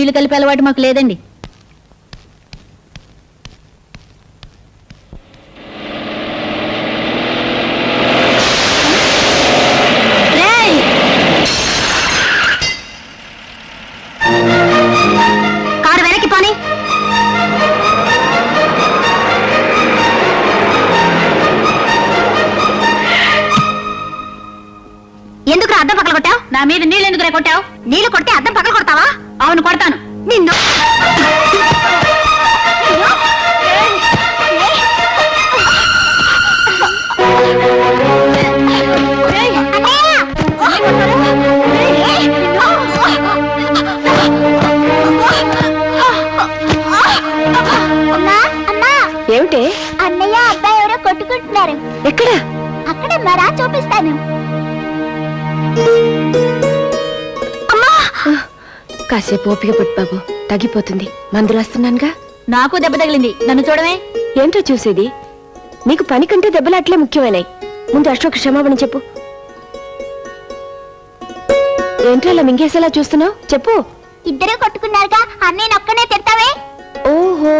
నీళ్లు కలిపే అలవాటు మాకు లేదండి. కారు వెనక్కి పోనీ. ఎందుకు అద్దం పక్కన కొట్టావు? నా మీద నీళ్ళు ఎందుకు కొట్టావు? నీళ్లు కొట్టి అద్దం పక్కన కొడతావా? అవును కొడతాను. నిన్ను ఏమిటే? అన్నయ్య అబ్బాయి ఎవరో కొట్టుకుంటున్నారు. ఎక్కడ? అక్కడ మరా చూపిస్తాను. కాసేపు ఓపిక పట్టు బాబు, తగ్గిపోతుంది. మందులు వస్తున్నానుగా. నాకు దెబ్బ తగిలింది, నన్ను చూడమే. ఏంటో చూసేది? నీకు పని కంటే దెబ్బలు అట్లే ముఖ్యమైనాయి. ముందు అశోక్ క్షమాపణ చెప్పు. ఏంటో అలా మింగేసేలా చూస్తున్నావు? చెప్పు. ఇద్దరే కొట్టుకున్నారుగా, అన్నయ్య ఒక్కనే తిడతావే. ఓహో,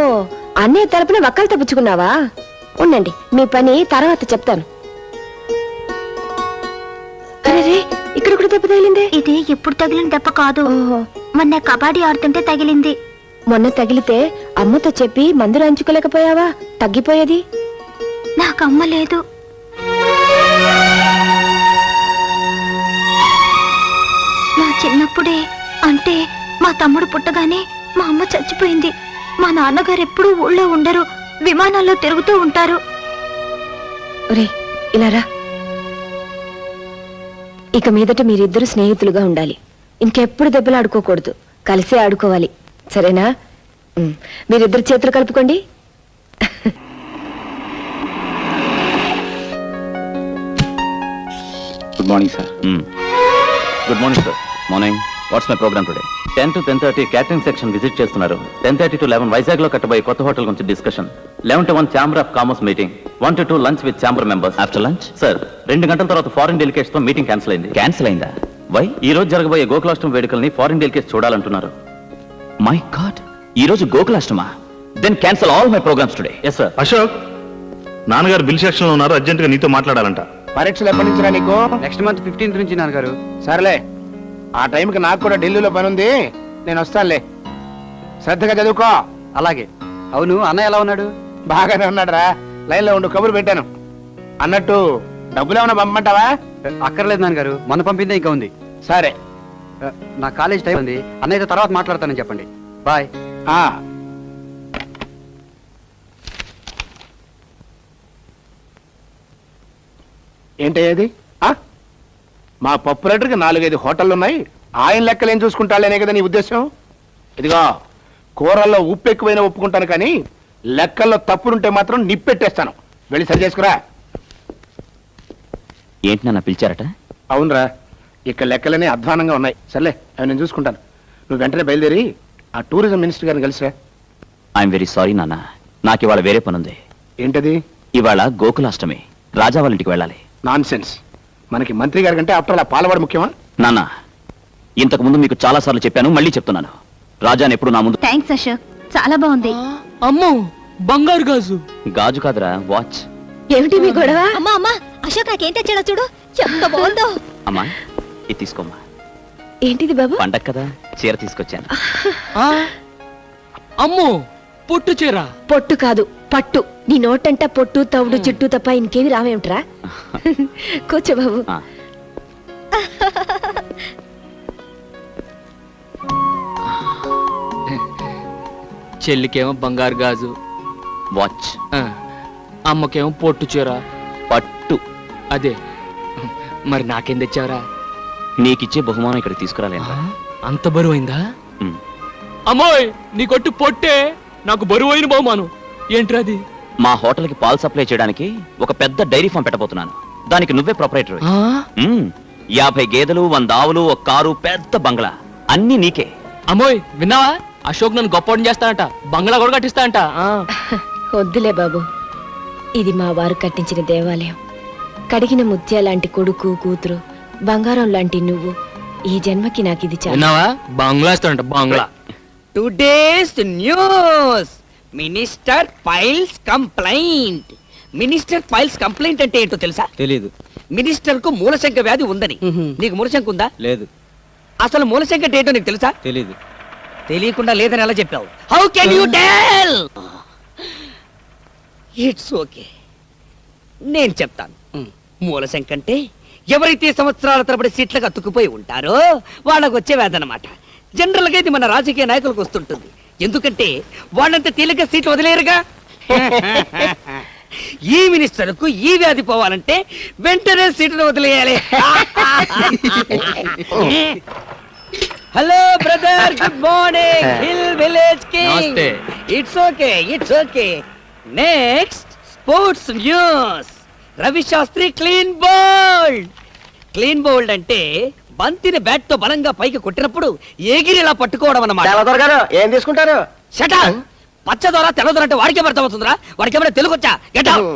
అన్నయ్య తరపున వక్కలు తప్పించుకున్నావా? ఉండండి, మీ పని తర్వాత చెప్తాను. అరే, ఇక్కడ కూడా దెబ్బ తగిలిందే. ఇది ఎప్పుడు తగిలిన దెబ్బ కాదు. ఓహో, మొన్న కబడ్డీ ఆడుతుంటే తగిలింది. మొన్న తగిలితే అమ్మతో చెప్పి మందు రాయించుకోలేకపోయావా? తగ్గిపోయేది. నాకు అమ్మ లేదు. నా చిన్నప్పుడే, అంటే మా తమ్ముడు పుట్టగానే మా అమ్మ చచ్చిపోయింది. మా నాన్నగారు ఎప్పుడూ ఊళ్ళో ఉండరు, విమానాల్లో తిరుగుతూ ఉంటారు. ఒరే, ఇలా రా. ఇక మీదట మీరిద్దరు స్నేహితులుగా ఉండాలి. ఇంకెప్పుడు దెబ్బలు ఆడుకోకూడదు, కలిసే ఆడుకోవాలి. సరేనా? మీరిద్దరు చేతులు కలుపుకోండి. Good morning sir. Good morning sir. Morning. What's my programme today? 10 to 10:30 catering section visit చేస్తున్నారు. 10:30 to 11 వైజాగ్ లో కట్టబోయే కొత్త హోటల్ గురించి discussion. 11 to 1 chamber of commerce meeting. 1 to 2 lunch with chamber members. After lunch sir 2 గంటల తర్వాత foreign delegates తో meeting cancel అయింది. Cancel అయిందా? Why? ఈ రోజు జరగబోయే గోకులాష్టమి వేడుకల్ని ఫారిన్ డెలికేట్స్ చూడాలంటున్నారు. మై గాడ్, ఈ రోజు గోకులాష్టమా? Then cancel all my programmes today. Yes sir. Ashok, నాన్నగారు బిల్ సెక్షన్ లో ఉన్నారు, అర్జెంట్ గా నీతో మాట్లాడాలంట. పరీక్షలు ఎప్పటి నుంచి రా నీకు? నెక్స్ట్ మంత్ 15th నుంచి నాన్నగారు. సరేలే, ఆ టైంకి నాకు కూడా ఢిల్లీలో పని ఉంది, నేను వస్తానులే. శ్రద్ధగా చదువుకో. అలాగే. అవును, అన్నయ్య ఎలా ఉన్నాడు? బాగానే ఉన్నాడు రా. లైన్ లో ఉండు, కబురు పెట్టాను. అన్నట్టు డబ్బులు ఏమైనా పంపమంటావా? అక్కర్లేదు నాన్నగారు, మొన్న పంపిందే ఇంకా ఉంది. సరే. నా కాలేజ్ టైం ఉంది, అన్నయ్యతో తర్వాత మాట్లాడతానని చెప్పండి. బాయ్. ఏంటయ్యేది? మా పప్పు లీటర్కి 4-5 హోటళ్ళు ఉన్నాయి, ఆయన లెక్కలు ఏం చూసుకుంటానే కదా నీ ఉద్దేశం? ఇదిగో, కూరల్లో ఉప్పు ఎక్కువైనా ఒప్పుకుంటాను, కానీ లెక్కల్లో తప్పులుంటే మాత్రం నిప్పెట్టేస్తాను. వెళ్ళి సరి చేసుకురా. ఏంటి నాన్న పిలిచారట? అవునరా, ఇక్కడ లెక్కలనే అధ్వానంగా ఉన్నాయి. సర్లే, అవి నేను చూసుకుంటాను. నువ్వు వెంటనే బయలుదేరి ఆ టూరిజం మినిస్టర్ గారిని కలిసిరా. ఐఎమ్ వెరీ సారీ నాన్న, నాకు ఇవాళ వేరే పనుంది. ఏంటది? ఇవాళ గోకులాష్టమి, రాజా వాళ్ళ ఇంటికి వెళ్ళాలి. Non sense. మనకి మంత్రి గారి కంటే ఆఫ్టర్ అలా పాలవాడు ముఖ్యమా? నాన్న, ఇంతకు ముందు మీకు చాలా సార్లు చెప్పాను, మళ్ళీ చెప్తున్నాను. రాజాని ఎప్పుడు నా ముందు. థ్యాంక్స్ అశోక్, చాలా బాగుంది. అమ్మో, బంగారు గాజు. గాజు కాదురా, వాచ్. ఏమిటి మీ గొడవ? అమ్మా అమ్మా, అశోక్ నాకేం తెచ్చాడో చూడు, ఎంత బాగుందో. అమ్మా, ఇది తీసుకోమ్మా. ఏంటిది బాబు? పండగ కదా, చీర తీసుకొచ్చాను. అమ్మో, పొట్టు చీర. పొట్టు కాదు, పట్టు. నీ నోటంట పొట్టు, తవుడు, చుట్టూ తప్ప ఇంకేమి రావేమిట్రా? కూర్చో బాబు. చెల్లికేమో బంగారు గాజు, వాచ్. అమ్మకేమో పొట్టు చీర, పట్టు. అదే. మరి నాకేం తెచ్చావరా? నీకిచ్చే బహుమానం ఇక్కడ తీసుకురాలేను. అంత బరువైందా? అమ్మోయ్, నీ కొట్టు పొట్టే, నాకు బరువైన బహుమానం. ఏంట్రది? మా హోటల్కి పాలు సప్లై చేయడానికి ఒక పెద్ద డైరీ ఫామ్ పెట్టబోతున్నాను. దానికి నువ్వే ప్రొపరైటర్. 50 గేదెలు, 100 ఆవులు, ఒక కారు, పెద్ద బంగ్లా, అన్ని నీకే. అమ్మోయ్, విన్నావా? అశోక్ నన్ను గొప్పని చేస్తానంట, బంగ్లా కూడా కట్టిస్తానంట. వద్దులే బాబు, ఇది మా వారు కట్టించిన దేవాలయం. కడిగిన ముత్యాలాంటి కొడుకు, కూతురు, బంగారం లాంటి నువ్వు. ఈ జన్మకి నాకు ఇది చాలు. విన్నావా? బంగ్లా ఇస్తానంట, బంగ్లా. Today's news minister files complaint. Minister files complaint అంటే ఏంటో తెలుసా? తెలీదు. మినిస్టర్ కు మూలశంక వ్యాధి ఉందని. నీకు మూలశంక ఉందా? లేదు. అసలు మూలశంక అంటే ఏంటో నీకు తెలుసా? తెలీదు. తెలియకుండా లేదని ఎలా చెప్పావు? How can you tell? It's okay, నేను చెప్తాను. మూలశంక అంటే ఎవరైతే సంవత్సరాల తరబడి సీట్లకు అతుక్కుపోయి ఉంటారో వాళ్ళకు వచ్చే వ్యాధి అన్నమాట. జనరల్ గా ఇది మన రాజకీయ నాయకులకు వస్తుంటుంది. ఎందుకంటే వాళ్ళంత తేలిక సీట్లు వదిలేరుగా. ఈ మినిస్టర్ కు ఈ వ్యాధి పోవాలంటే వెంటనే సీట్ను వదిలేయాలి. Hello brother, good morning. Hill village king. నమస్తే. It's okay, it's okay. Next sports news. Ravi Shastri clean bowled. Clean bowled అంటే బంతిని బ్యాట్ తో బలంగా పైకి కొట్టినప్పుడు ఎగిరిలా పట్టుకోవడం అన్నమాట. ఏం తీసుకుంటారు? షటా పచ్చదొర తెల్లదొర అంటే వాడికే అర్థమవుతుందిరా. వాడికేమైనా తెలుగు వచ్చా? Get out.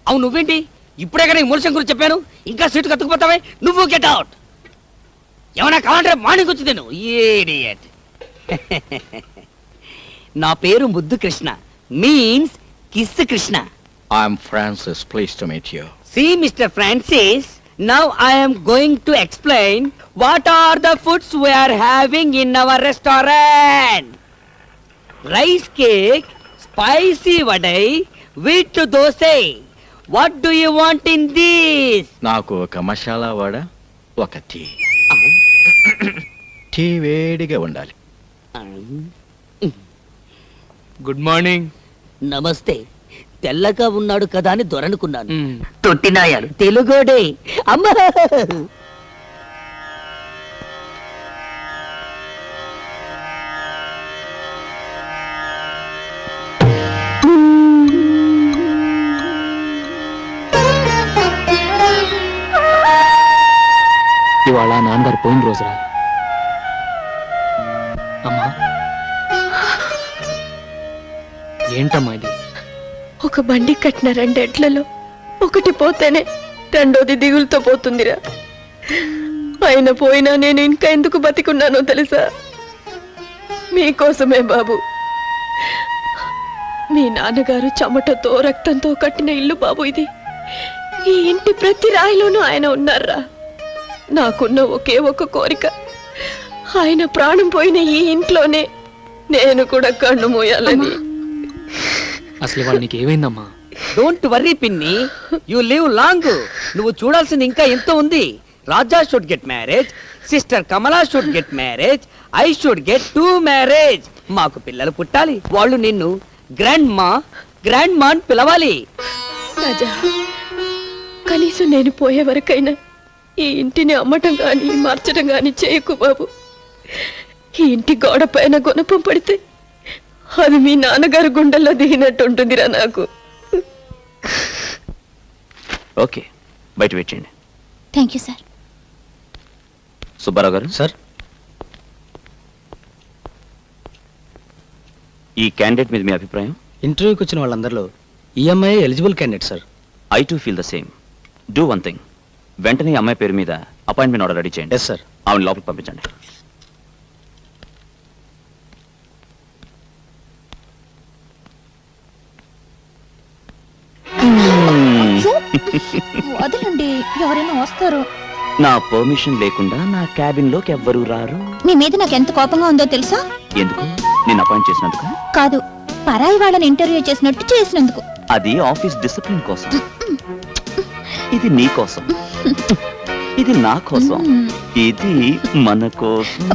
అవును, నువ్వేంటి ఇప్పుడే కానీ మూలశం గురించి చెప్పాను, ఇంకా సీటు కత్తుకుపోతావే? నువ్వు గెట్ అవుట్. ఏమైనా కావాలంటే మార్నింగ్ వచ్చి తిను. ఇడియట్. నా పేరు ముద్దు Krishna, means kiss Krishna. I'm Francis. Pleased to meet you. See, Mr. Francis, now I am going to explain what are the foods we are having in our restaurant. Rice cake, spicy vadai, wheat dosai. What do you want in this? నాకు ఒక మసాలా వడ, ఒక tea. Tea వేడిగా ఉండాలి. Good morning. నమస్తే. తెల్లగా ఉన్నాడు కదా అని దొరనుకున్నాను. తొట్టినాయాలు తెలుగోడే. అమ్మా, ఇవాళ నాన్నగారు పోయిన రోజురా. అమ్మా, ఏంటమ్మా ఇది? ఒక బండి కట్టిన 2 ఎడ్లలో ఒకటి పోతేనే రెండోది దిగులుతో పోతుందిరా. ఆయన పోయినా నేను ఇంకా ఎందుకు బతికున్నానో తెలుసా? మీకోసమే బాబు. మీ నాన్నగారు చెమటతో రక్తంతో కట్టిన ఇల్లు బాబు ఇది. ఈ ఇంటి ప్రతి రాయిలోనూ ఆయన ఉన్నారా. నాకున్న ఒకే ఒక కోరిక, ఆయన ప్రాణం పోయిన ఈ ఇంట్లోనే నేను కూడా కన్ను మోయాలని. అసలు వాళ్ళు నీకు ఏమైందమ్మా? డోంట్ వర్రీ పిన్ని, యు లివ్ లాంగ్. నువ్వు చూడాల్సింది ఇంకా ఎంతో ఉంది. Raja should get marriage, sister Kamala should get marriage, I should get 2 marriage. మాకు పిల్లలు పుట్టాలి. వాళ్ళు నిన్ను గ్రాండ్ మా అని పిలవాలి. రాజా, కనీసం నేను పోయే వరకైనా ఈ ఇంటిని అమ్మటం గాని మార్చడం గాని చేయకు బాబు. ఈ ఇంటి గోడ పైన గుణపం పడితే అది మీ నాన్నగారు గుండెల్లో దిగినట్టు ఉంటుందిరా నాకు. ఓకే, బయట వెయిట్ చేయండి. Thank you sir. సుబ్బారావు గారు. సార్. ఈ క్యాండిడేట్ మీద మీ అభిప్రాయం? ఇంటర్వ్యూకి వచ్చిన వాళ్ళందరిలో EMI eligible candidate sir. I too feel the same. Do one thing, వెంటనే ఈ అమ్మాయి పేరు మీద అపాయింట్మెంట్ ఆర్డర్ రెడీ చేయండి. Yes sir. ఆవిడ లోపలికి పంపించండి. వదలండి, ఎవరైనా వస్తారు. నా పర్మిషన్ లేకుండా నా క్యాబిన్ లోకి ఎవ్వరూ రారు. మీ మీద నాకు ఎంత కోపంగా ఉందో తెలుసా? ఎందుకు? నేను అపాయింట్ చేసినందుకు కాదు, పరాయి వాళ్ళని ఇంటర్వ్యూ చేసినట్టు చేసినందుకు. అది ఆఫీస్ డిసిప్లిన్ కోసం. ఇది నీ కోసం, ఇది నా కోసం, ఇది మన కోసం.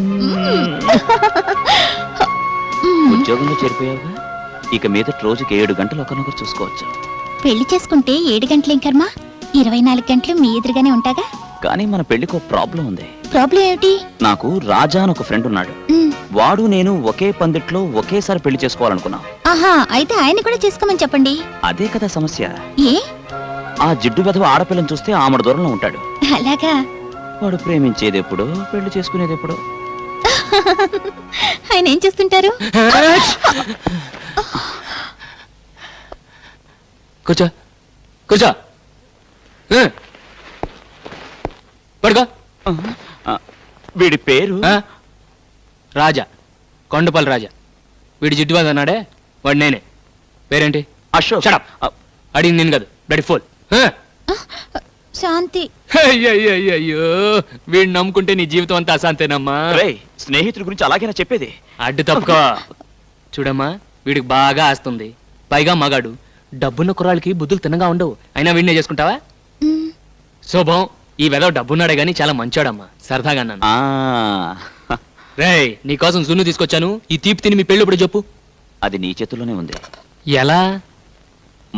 ఉద్యోగంలో చేరిపోయావుగా, ఇక మీద రోజుకి 7 గంటలు ఒకరినొకరు చూసుకోవచ్చు. పెళ్లి చేసుకుంటే 7 గంటలేం కర్మ, 24 గంటలు మీ ఎదురుగానే ఉంటాగా. కానీ మన పెళ్లికి ఒక ప్రాబ్లం ఉంది. ప్రాబ్లం ఏమిటి? నాకు రాజా అని ఒక ఫ్రెండ్ ఉన్నాడు. వాడు నేను ఒకే పందిట్లో ఒకేసారి పెళ్లి చేసుకోవాలనుకున్నాం. ఆహా, అయితే ఆయన కూడా చేసుకోమని చెప్పండి. అదే కదా సమస్య. ఏ? ఆ జిడ్డు వెధవ ఆడపిల్లని చూస్తే ఆమెడ దూరంలో ఉంటాడు. అలాగా? వాడు ప్రేమించేది ఎప్పుడు, పెళ్లి చేసుకునేది ఎప్పుడు? ఆయన ఏం చేస్తుంటారు? కూర్చో, కూర్చో. పడుకో. వీడి పేరు రాజా. కొండపల్లి రాజా. వీడి జిడ్డు అన్నాడే వాడు నేనే. పేరేంటి? అశోక్. షడప్. అడిగింది నేను కాదు, బ్లడీ ఫోల్. శాంతి. అయ్యో వీడిని నమ్ముకుంటే నీ జీవితం అంతా అశాంతేనమ్మా. స్నేహితుడి గురించి అలాగైనా చెప్పేది. అడ్డు తప్పుకో. చూడమ్మా, వీడికి బాగా ఆస్తుంది, పైగా మగాడు. డబ్బున్న కుర్రాళ్ళకి బుద్ధులు తిన్నగా ఉండవు. అయినా వీడినే చేసుకుంటావా? శోభం, ఈ వెదవ డబ్బున్నాడే గాని చాలా మంచోడమ్మా. సరదాగా అన్నాను. రేయ్, నీకోసం సున్ను తీసుకొచ్చాను. ఈ తీపి తిని మీ పెళ్ళి ఇప్పుడు చెప్పు. అది నీ చేతుల్లోనే ఉంది. ఎలా?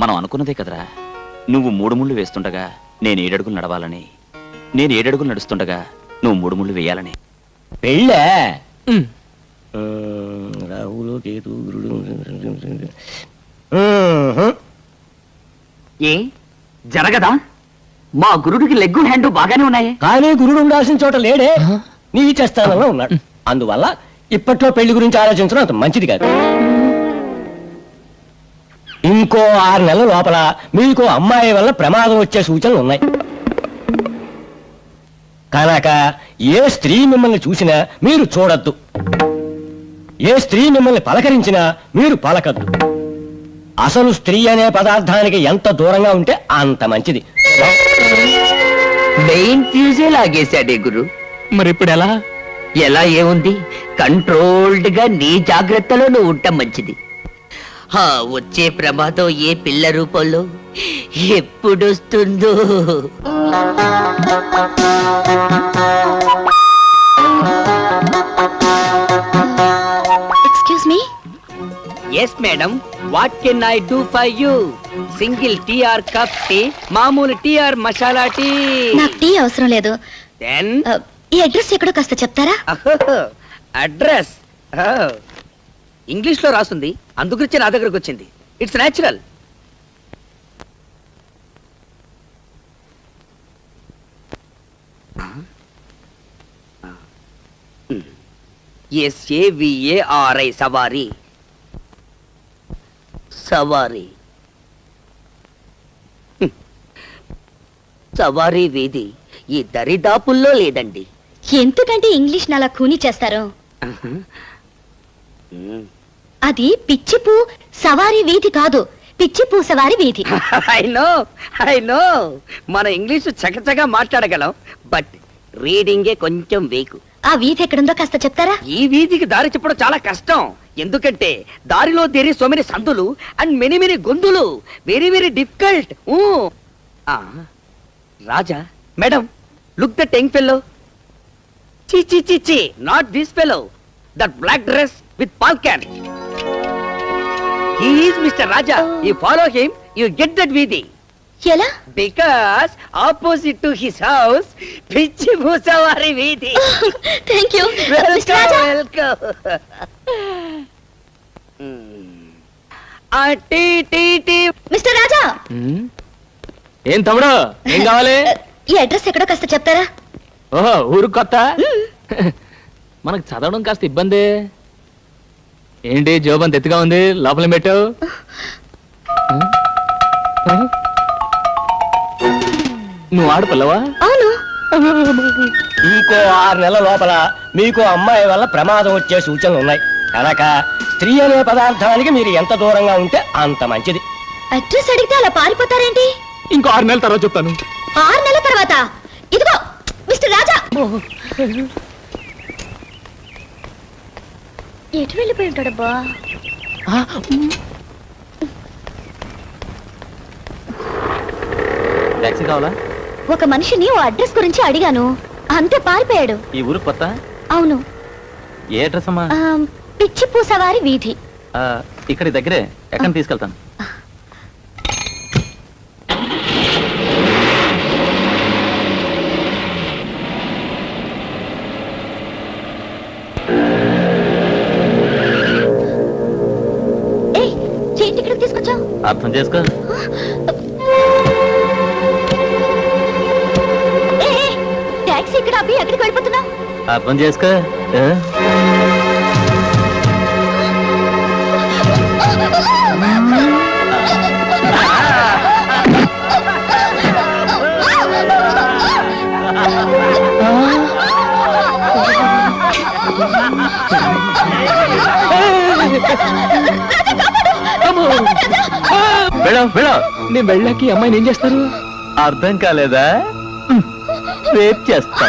మనం అనుకున్నదే కదరా. నువ్వు 3 ముళ్ళు వేస్తుండగా నేను 7 అడుగులు నడవాలని, నేను 7 అడుగులు నడుస్తుండగా నువ్వు 3 ముళ్ళు వేయాలని. పెళ్ళే ఉమ్. రాహులు కేతు ఏ జరగదా? మా గురుడికి లెగ్గు హ్యాండ్ బాగానే ఉన్నాయి, కానీ గురుడు ఉండాల్సిన చోట లేడే, నీచ స్థానంలో ఉన్నాడు. అందువల్ల ఇప్పట్లో పెళ్లి గురించి ఆలోచించడం అంత మంచిది కాదు. ఇంకో 6 నెలల లోపల మీకు అమ్మాయి వల్ల ప్రమాదం వచ్చే సూచనలు ఉన్నాయి కనుక ఏ స్త్రీ మిమ్మల్ని చూసినా మీరు చూడొద్దు, ఏ స్త్రీ మిమ్మల్ని పలకరించినా మీరు పలకద్దు. అసలు స్త్రీ అనే పదార్థానికి ఎంత దూరంగా ఉంటే అంత మంచిది. మెయిన్ ఫ్యూజే లాగేశాడే గురు. మరి ఇప్పుడు ఎలా? ఎలా ఏముంది, కంట్రోల్డ్ గా నీ జాగ్రత్తలో నువ్వు ఉండటం మంచిది. వచ్చే ప్రమాదం ఏ పిల్ల రూపంలో ఎప్పుడొస్తుందో. Excuse me. Yes madam, what can I do for you? Single tea or cup tea, మామూలు టీ ఆర్ మసాలా టీ? నాకు టీ అవసరం లేదు. దెన్ ఈ అడ్రస్ ఎక్కడో కాస్త చెప్తారా? అడ్రస్ ఇంగ్లీష్ లో రాస్తుంది, అందుగురించి నా దగ్గరకు వచ్చింది. It's natural. SAVARI సవారీ. సవారీ సవారీ వీధి ఈ దరిదాపుల్లో లేదండి. ఎందుకంటే ఇంగ్లీష్ అలా కూని చేస్తారు? అది పిచ్చిపూ సవారీ వీధి కాదు, పిచ్చిపూ సవారీ వీధి. ఐ నో మన ఇంగ్లీష్ చకచగా మాట్లాడగలం, బట్ రీడింగే కొంచెం వీకు. ఆ వీధి ఎక్కడుందో కాస్త చెప్తారా? ఈ వీధికి దారి చెప్పడం చాలా కష్టం, ఎందుకంటే దారిలో దేరి సో మెనీ సందులు అండ్ మెనీ మెనీ గొంతులు. Very very difficult. Raja madam, look that young fellow. చి చి చి చి, not this fellow, that black dress with పాల్కాన్. He is Mr. Raja. You follow him, you get that Vidi. ఎలా? Because opposite to his house, Pichi Musavari Vidi. Thank you. Welcome. Tea tea tea. Mister Raja, ఏం తమ్ముడు, ఏం కావాలి? ఈ address ఎక్కడో కాస్త చెప్తారా? ఓహో, ఊరు కొత్త. మనకు చదవడం కాస్త ఇబ్బంది. ఏంటి జోబంత ఎత్తుగా ఉంది, లోపల పెట్టావు? నువ్వు ఆడపిల్లవా? అవును. ఇంకో 6 నెలల లోపల మీకు అమ్మాయి వల్ల ప్రమాదం వచ్చే సూచనలు ఉన్నాయి కనుక స్త్రీ అనే పదార్థానికి మీరు ఎంత దూరంగా ఉంటే అంత మంచిది. అడ్రస్ అడిగితే అలా పారిపోతారేంటి? ఇంకో 6 నెలల తర్వాత చెప్తాను. 6 నెలల తర్వాత? ఇదిగో మిస్టర్ రాజా. ఎటు వెళ్ళిపోయి ఉంటాడబ్బా? టాక్సీ కావాలా? ఒక మనిషిని ఓ అడ్రస్ గురించి అడిగాను, అంతే పారిపోయాడు. ఈ ఊరు కొత్త? అవును. ఏ అడ్రస్ అమ్మా? పిచ్చిపూ సవారి వీధి. ఇక్కడ దగ్గరే, ఎక్కడ తీసుకెళ్తాను. ఏంటి ఇక్కడికి తీసుకొచ్చావు? అర్థం చేసుకో. టాక్సీ ఇక్కడ ఆపి ఎక్కడికి వెళ్ళిపోతున్నావు? అర్థం చేసుకో. నేను వెళ్ళాక ఈ అమ్మాయిని ఏం చేస్తారు? అర్థం కాలేదా? రేప్ చేస్తా.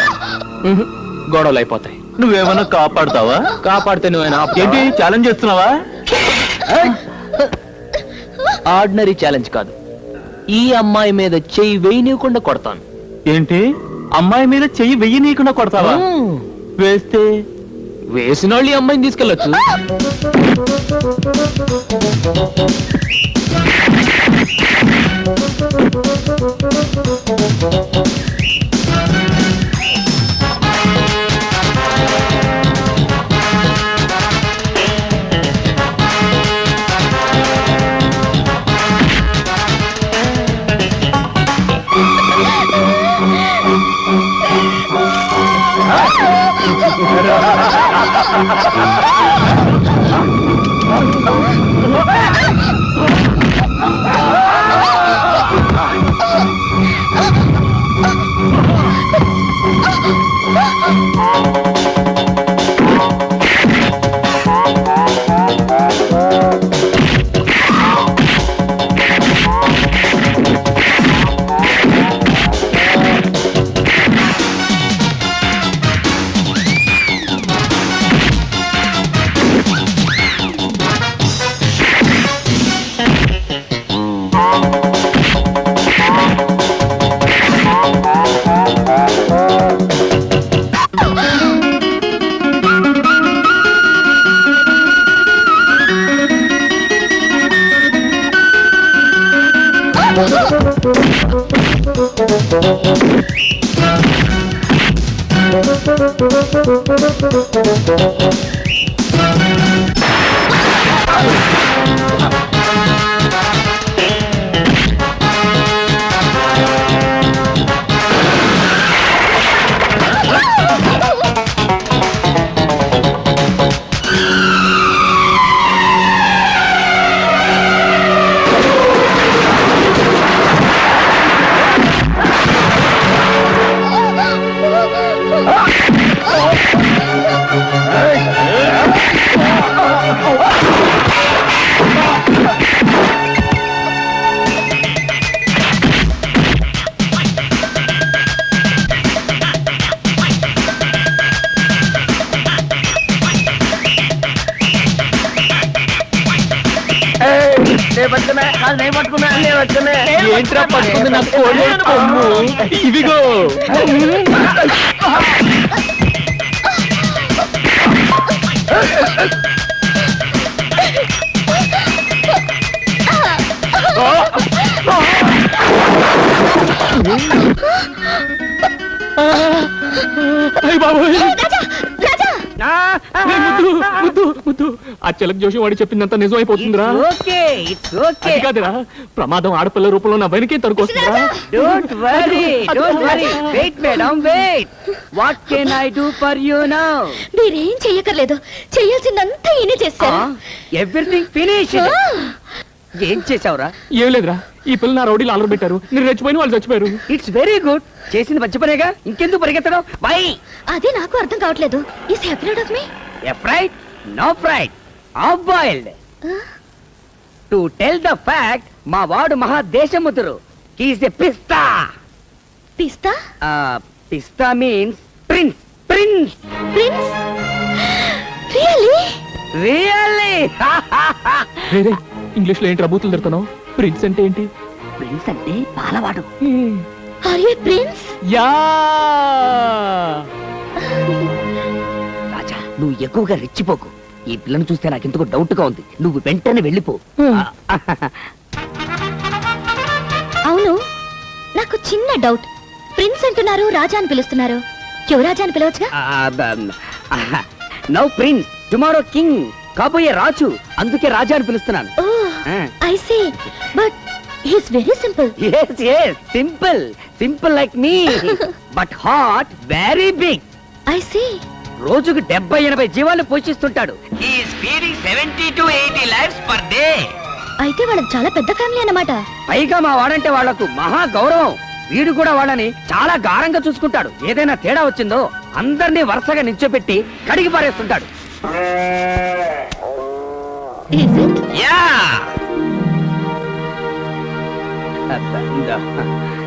గొడవలు అయిపోతాయి. నువ్వేమన్నా కాపాడుతావా? కాపాడితే నువ్వేనా? ఏంటి ఛాలెంజ్ చేస్తున్నావా? ఆర్డినరీ ఛాలెంజ్ కాదు, ఈ అమ్మాయి మీద చెయ్యి వేయనీయకుండా కొడతాను. ఏంటి అమ్మాయి మీద చెయ్యి వెయ్యి నీకుండా కొడతావా? వేస్తే వేసిన వాళ్ళు ఈ అమ్మాయిని తీసుకెళ్ళొచ్చు. ఏంట్రా పట్టుకుంది నా కోడి కొమ్ము? ఇదిగో ఆ చిలక జోషి వాడి చెప్పిందంతా నిజం అయిపోతుందిరా. అది కాదురా, ప్రమాదం ఆడపిల్ల రూపంలో నా వెనకే తరుకొస్తుందిరా. Don't worry, don't worry. Wait, madam, wait. What can I do for you now? మీరేం చెయ్యకర్లేదు, చెయ్యాల్సిందంతా ఈయనే చేశారు. Everything finished. ఏం చేసావురా? ఏం లేదురా, ఈ పిల్ల నా రౌడీలు ఆలర పెట్టారు, నేను రెచ్చిపోయిన వాళ్ళు చచ్చిపోయారు. It's very good. చేసింది మంచి పనేగా, ఇంకెందుకు పరిగెత్తడం? వై? అదే నాకు అర్థం కావట్లేదు. Is afraid of me? Afraid? No fright. Half boiled. To tell the fact, మా వాడు మహా దేశముద్రు. He is a pista. పిస్తా? Pista means prince. Prince. Prince? Really? Really? రే ఇంగ్లీష్ లో ఏంటి రబూతులు తిడుతున్నావు? ప్రిన్స్ అంటే ఏంటి? ప్రిన్స్ అంటే పాలవాడు. Are you prince? Yeah Raja, నువ్వు ఎక్కువగా రెచ్చిపోకు. ఈ పిల్లను చూస్తే నాకు ఎందుకు డౌట్ గా ఉంది. నువ్వు వెంటనే వెళ్ళిపో. అవును, నాకు చిన్న డౌట్. ప్రిన్స్ అంటున్నారు, రాజా అని పిలుస్తున్నారు. యువరాజా అని పిలవచ్చుగా? Now prince, tomorrow king. కాబోయే రాజు, అందుకే రాజా అని పిలుస్తున్నాను. I see, but he's very simple. Yes, yes, simple. Simple like me. But heart very big. I see. రోజుకు 70-80 జీవాలను పోషిస్తుంటాడు. He is feeding 70 to 80 lives per day. అయితే వాళ్ళకి చాలా పెద్ద ఫ్యామిలీ అన్నమాట. పైగా మా వాడంటే వాళ్లకు మహా గౌరవం. వీడు కూడా వాళ్ళని చాలా గారంగా చూసుకుంటాడు. ఏదైనా తేడా వచ్చిందో అందరినీ వరుసగా నిల్చోపెట్టి కడిగి పారేస్తుంటాడు. Yeah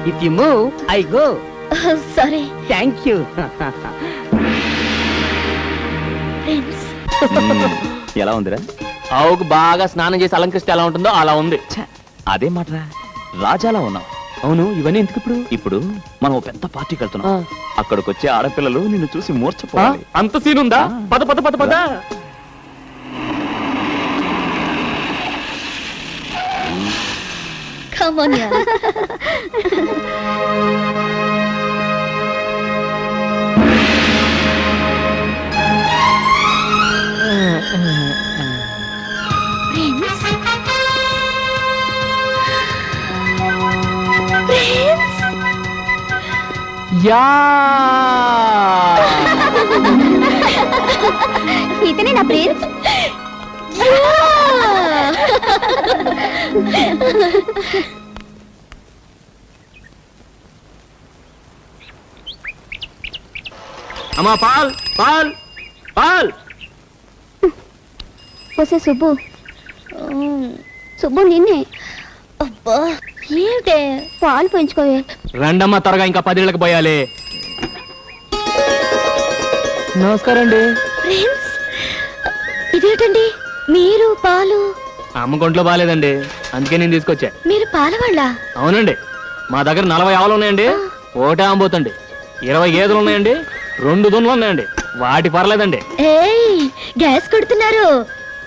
if you move I go sorry thank you friends. ఎలా ఉందిరా? ఆవుకు బాగా స్నానం చేసి అలంకరిస్తే ఎలా ఉంటుందో అలా ఉంది. అదే మాటరా, రాజాలా ఉన్నావు. అవును, ఇవన్నీ ఎందుకు ఇప్పుడు? ఇప్పుడు మనం ఓ పెద్ద పార్టీకి వెళ్తున్నాం. అక్కడికి వచ్చే ఆడపిల్లలు నిన్ను చూసి మూర్చపోవాలి. అంత సీన్ ఉందా? పద పద పద పద. Come on, yaar. యా ఇతనే నా ప్రిన్స్. అమ్మా పాల్ పాల్ పాల్. వస్తే సుబ్బు. సుబ్బు నిన్నే. అబ్బా ఏంటే పాలు పెంచుకోవే. రండమ్మా త్వరగా, ఇంకా 10 ఏళ్ళకి పోయాలి. నమస్కారం అండి. ఫ్రెండ్స్, ఇదేంటండి మీరు పాలు? అమ్మ కొంట్లో బాగాలేదండి, అందుకే నేను తీసుకొచ్చా. మీరు పాలవాళ్ళ? అవునండి, మా దగ్గర 40 ఆవులు ఉన్నాయండి, ఒకటే అమ్మబోతండి. 20 గేదెలు ఉన్నాయండి, 2 దున్నులు ఉన్నాయండి, వాటి పర్లేదండి. ఏయ్, గ్యాస్ కొడుతున్నారు.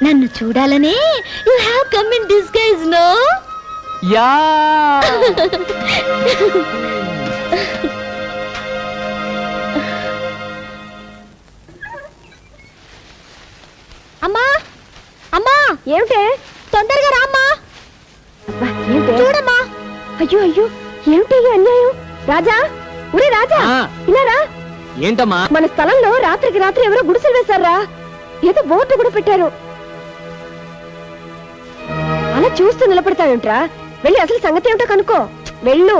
నన్ను చూడాలనే you have come in disguise no? Yeah అమ్మా అమ్మా, ఏమిటే? తొందరగా రామ్మా. చూడమ్మా. అయ్యో అయ్యో, ఏమిటి ఈ అన్యాయం? రాజా, ఒరే రాజా, ఆ. ఇలా రా. ఏంటమ్మా? మన స్థలంలో రాత్రికి రాత్రి ఎవరో గుడిసెలు వేశారా? ఏదో బోర్డు కూడా పెట్టారు. అలా చూస్తూ నిలబడతావేంట్రా? వెళ్ళి అసలు సంగతి ఏమిటో కనుక్కో. వెళ్ళు.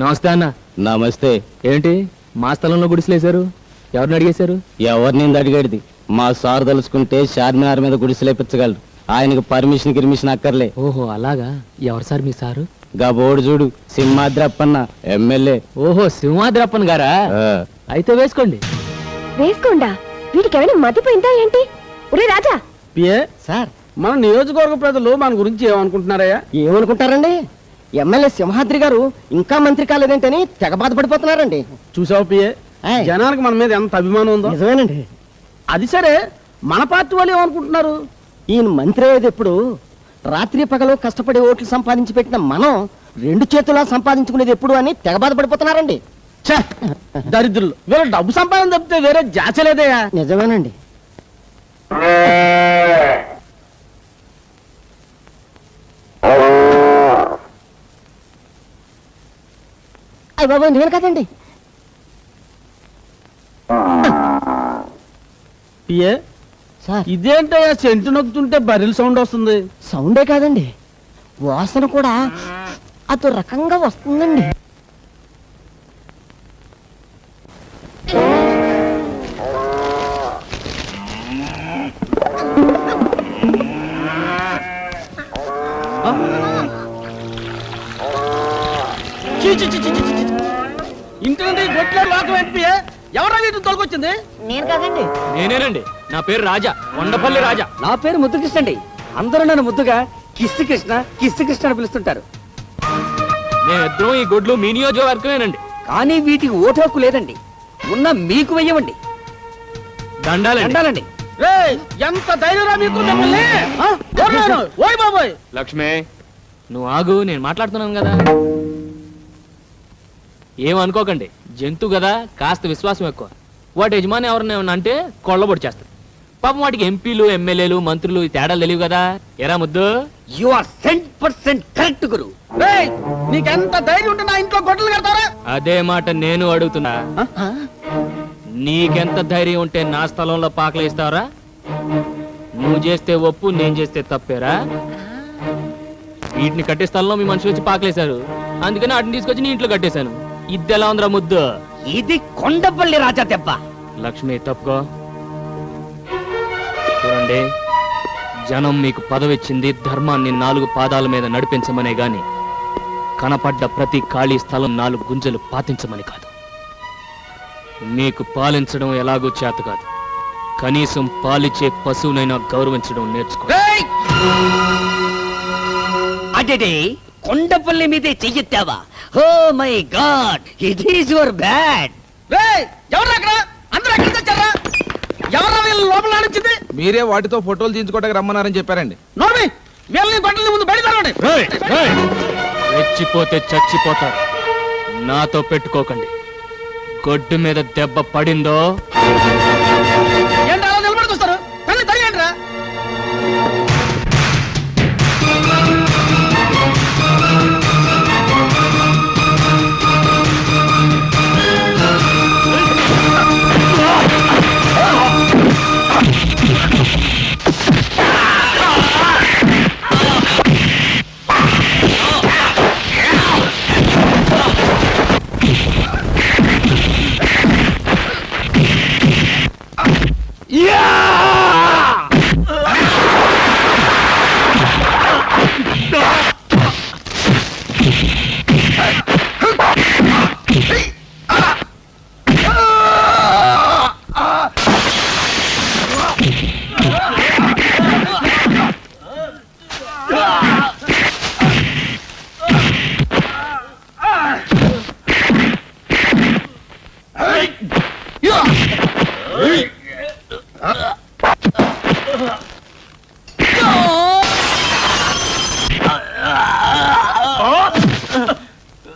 నమస్తే అన్న. నమస్తే. ఏంటి మా స్థలంలో గుడిసెలేశారు? ఎవరిని అడిగేశారు? ఎవరిని అడిగేది? మా సార్ తలుచుకుంటే చార్మినార్ మీద గుడిసెలేపించగలరు. ఆయనకు పర్మిషన్ గిర్మిషన్ అక్కర్లే. ఓహో అలాగా. ఎవరు సార్ మీ సారు? గా బోర్డు చూడు, సింహాద్రప్పన్న ఎమ్మెల్యే. ఓహో సింహాద్రప్పన్ గారా? అయితే వేసుకోండి. వేసుకోండా? వీటికి ఏమైనా మతిపోయిందా ఏంటి? ఒరే రాజా. పిఏ సార్, మన నియోజకవర్గ ప్రజలు మన గురించి ఏమనుకుంటున్నారయ్యా? ఏమనుకుంటారండి? ఎమ్మెల్యే సింహాద్రి గారు ఇంకా మంత్రి కాలేదేంటని తెగ బాధపడిపోతున్నారండి. చూసావు పిఏ, జనానికి మన మీద ఎంత అభిమానం ఉందో. నిజమేనండి. అది సరే, మన పార్టీ వాళ్ళు ఏమనుకుంటున్నారు? ఈయన మంత్రి అయ్యేది ఎప్పుడు? రాత్రి పగలు కష్టపడి ఓట్లు సంపాదించి పెట్టిన మనం 2 చేతులా సంపాదించుకునేది ఎప్పుడు అని తెగ బాధపడిపోతున్నారండి. ఛే, దరిద్రులు. వీళ్ళ డబ్బు సంపాదన తప్పితే వేరే జాచలేదయ్యా. నిజమేనండి. అయ్య బాబు, నేను కదండి. పిఏ, సార్, ఇదేంటయ్యా సెంటు నొక్కుతుంటే బర్రెల సౌండ్ వస్తుంది? సౌండే కాదండి, వాసన కూడా అదో రకంగా వస్తుందండి. ఇంటి నుండి గొడ్ల లోకం ఏంటి పిఏ? ఎవరా వీటిని తొలగొచ్చింది? నేను కాదండి. నేనేనండి. నా పేరు రాజా, కొండపల్లి రాజా. నా పేరు ముద్దుకృష్ణ అండి. అందరూ నన్ను ముద్దుగా కిస్సు కృష్ణ కిస్సు కృష్ణ అని పిలుస్తుంటారు. మేమిద్దరం ఈ గొడ్లు మీ నియోజకవర్గమేనండి. కానీ వీటికి ఓటు హక్కు లేదండి. ఉన్న మీకు వెయ్యవండి. దండాలండి. దండాలండి. రేయ్, ఎంత ధైర్యరా మీకు మిమ్మల్ని? ఆ? ఓర్నాను, ఓయ్ బాబోయ్. లక్ష్మి, నువ్వు ఆగు, నేను మాట్లాడుతున్నాను కదా. ఏమనుకోకండి, జంతు కదా, కాస్త విశ్వాసం ఎక్కువ. వాటి యజమాని ఎవరిని ఏమన్నా అంటే కొళ్ళబొడి చేస్తారు. పాపం వాటికి ఎంపీలు ఎమ్మెల్యేలు మంత్రులు ఈ తేడాలు తెలియవు కదా. ఎరా ముద్దు? యు ఆర్ 100% కరెక్ట్ గురు. రేయ్, నీకెంత ధైర్యం ఉంటే నా ఇంట్లో గొడ్డలు కడతారా? అదే మాట నేను అడుగుతున్నా. నీకెంత ధైర్యం ఉంటే నా స్థలంలో పాకలు ఇస్తావరా? నువ్వు చేస్తే ఒప్పు, నేను చేస్తే తప్పేరా? వీటిని కట్టే స్థలంలో మీ మనుషులు వచ్చి పాకలేశారు, అందుకని వాటిని తీసుకొచ్చి నీ ఇంట్లో కట్టేశాను. ఇది ఎలా ఉందిరా ముద్దు? ఇది కొండపల్లి రాజా దెబ్బ. లక్ష్మి తప్పుకో. చూడండి, జనం మీకు పదవిచ్చింది ధర్మాన్ని 4 పాదాల మీద నడిపించమనే గాని కనపడ్డ ప్రతి ఖాళీ స్థలం 4 గుంజలు పాతించమని కాదు. మీకు పాలించడం ఎలాగో చేత కాదు, కనీసం పాలిచ్చే పశువునైనా గౌరవించడం నేర్చుకో. అదే కొండపల్లి మీదే చెయ్యెత్తావా? Oh my god, it is your bad. ఎవరు అక్కడ? అందరూ ఎక్కడ తెచ్చారా? ఎవరా వీళ్ళు లోపల ఆడించింది? మీరే వాటితో ఫోటోలు తీయించుకోవడానికి రమ్మన్నారని చెప్పారండి. నోమి వీళ్ళని గొడ్డలి ముందు బయలుదేరండి. రెచ్చిపోతే చచ్చిపోతారు, నాతో పెట్టుకోకండి. గొడ్డు మీద దెబ్బ పడిందో ఏంటి అలా నిలబడి చూస్తారు? కళ్ళు తరిగండి రా.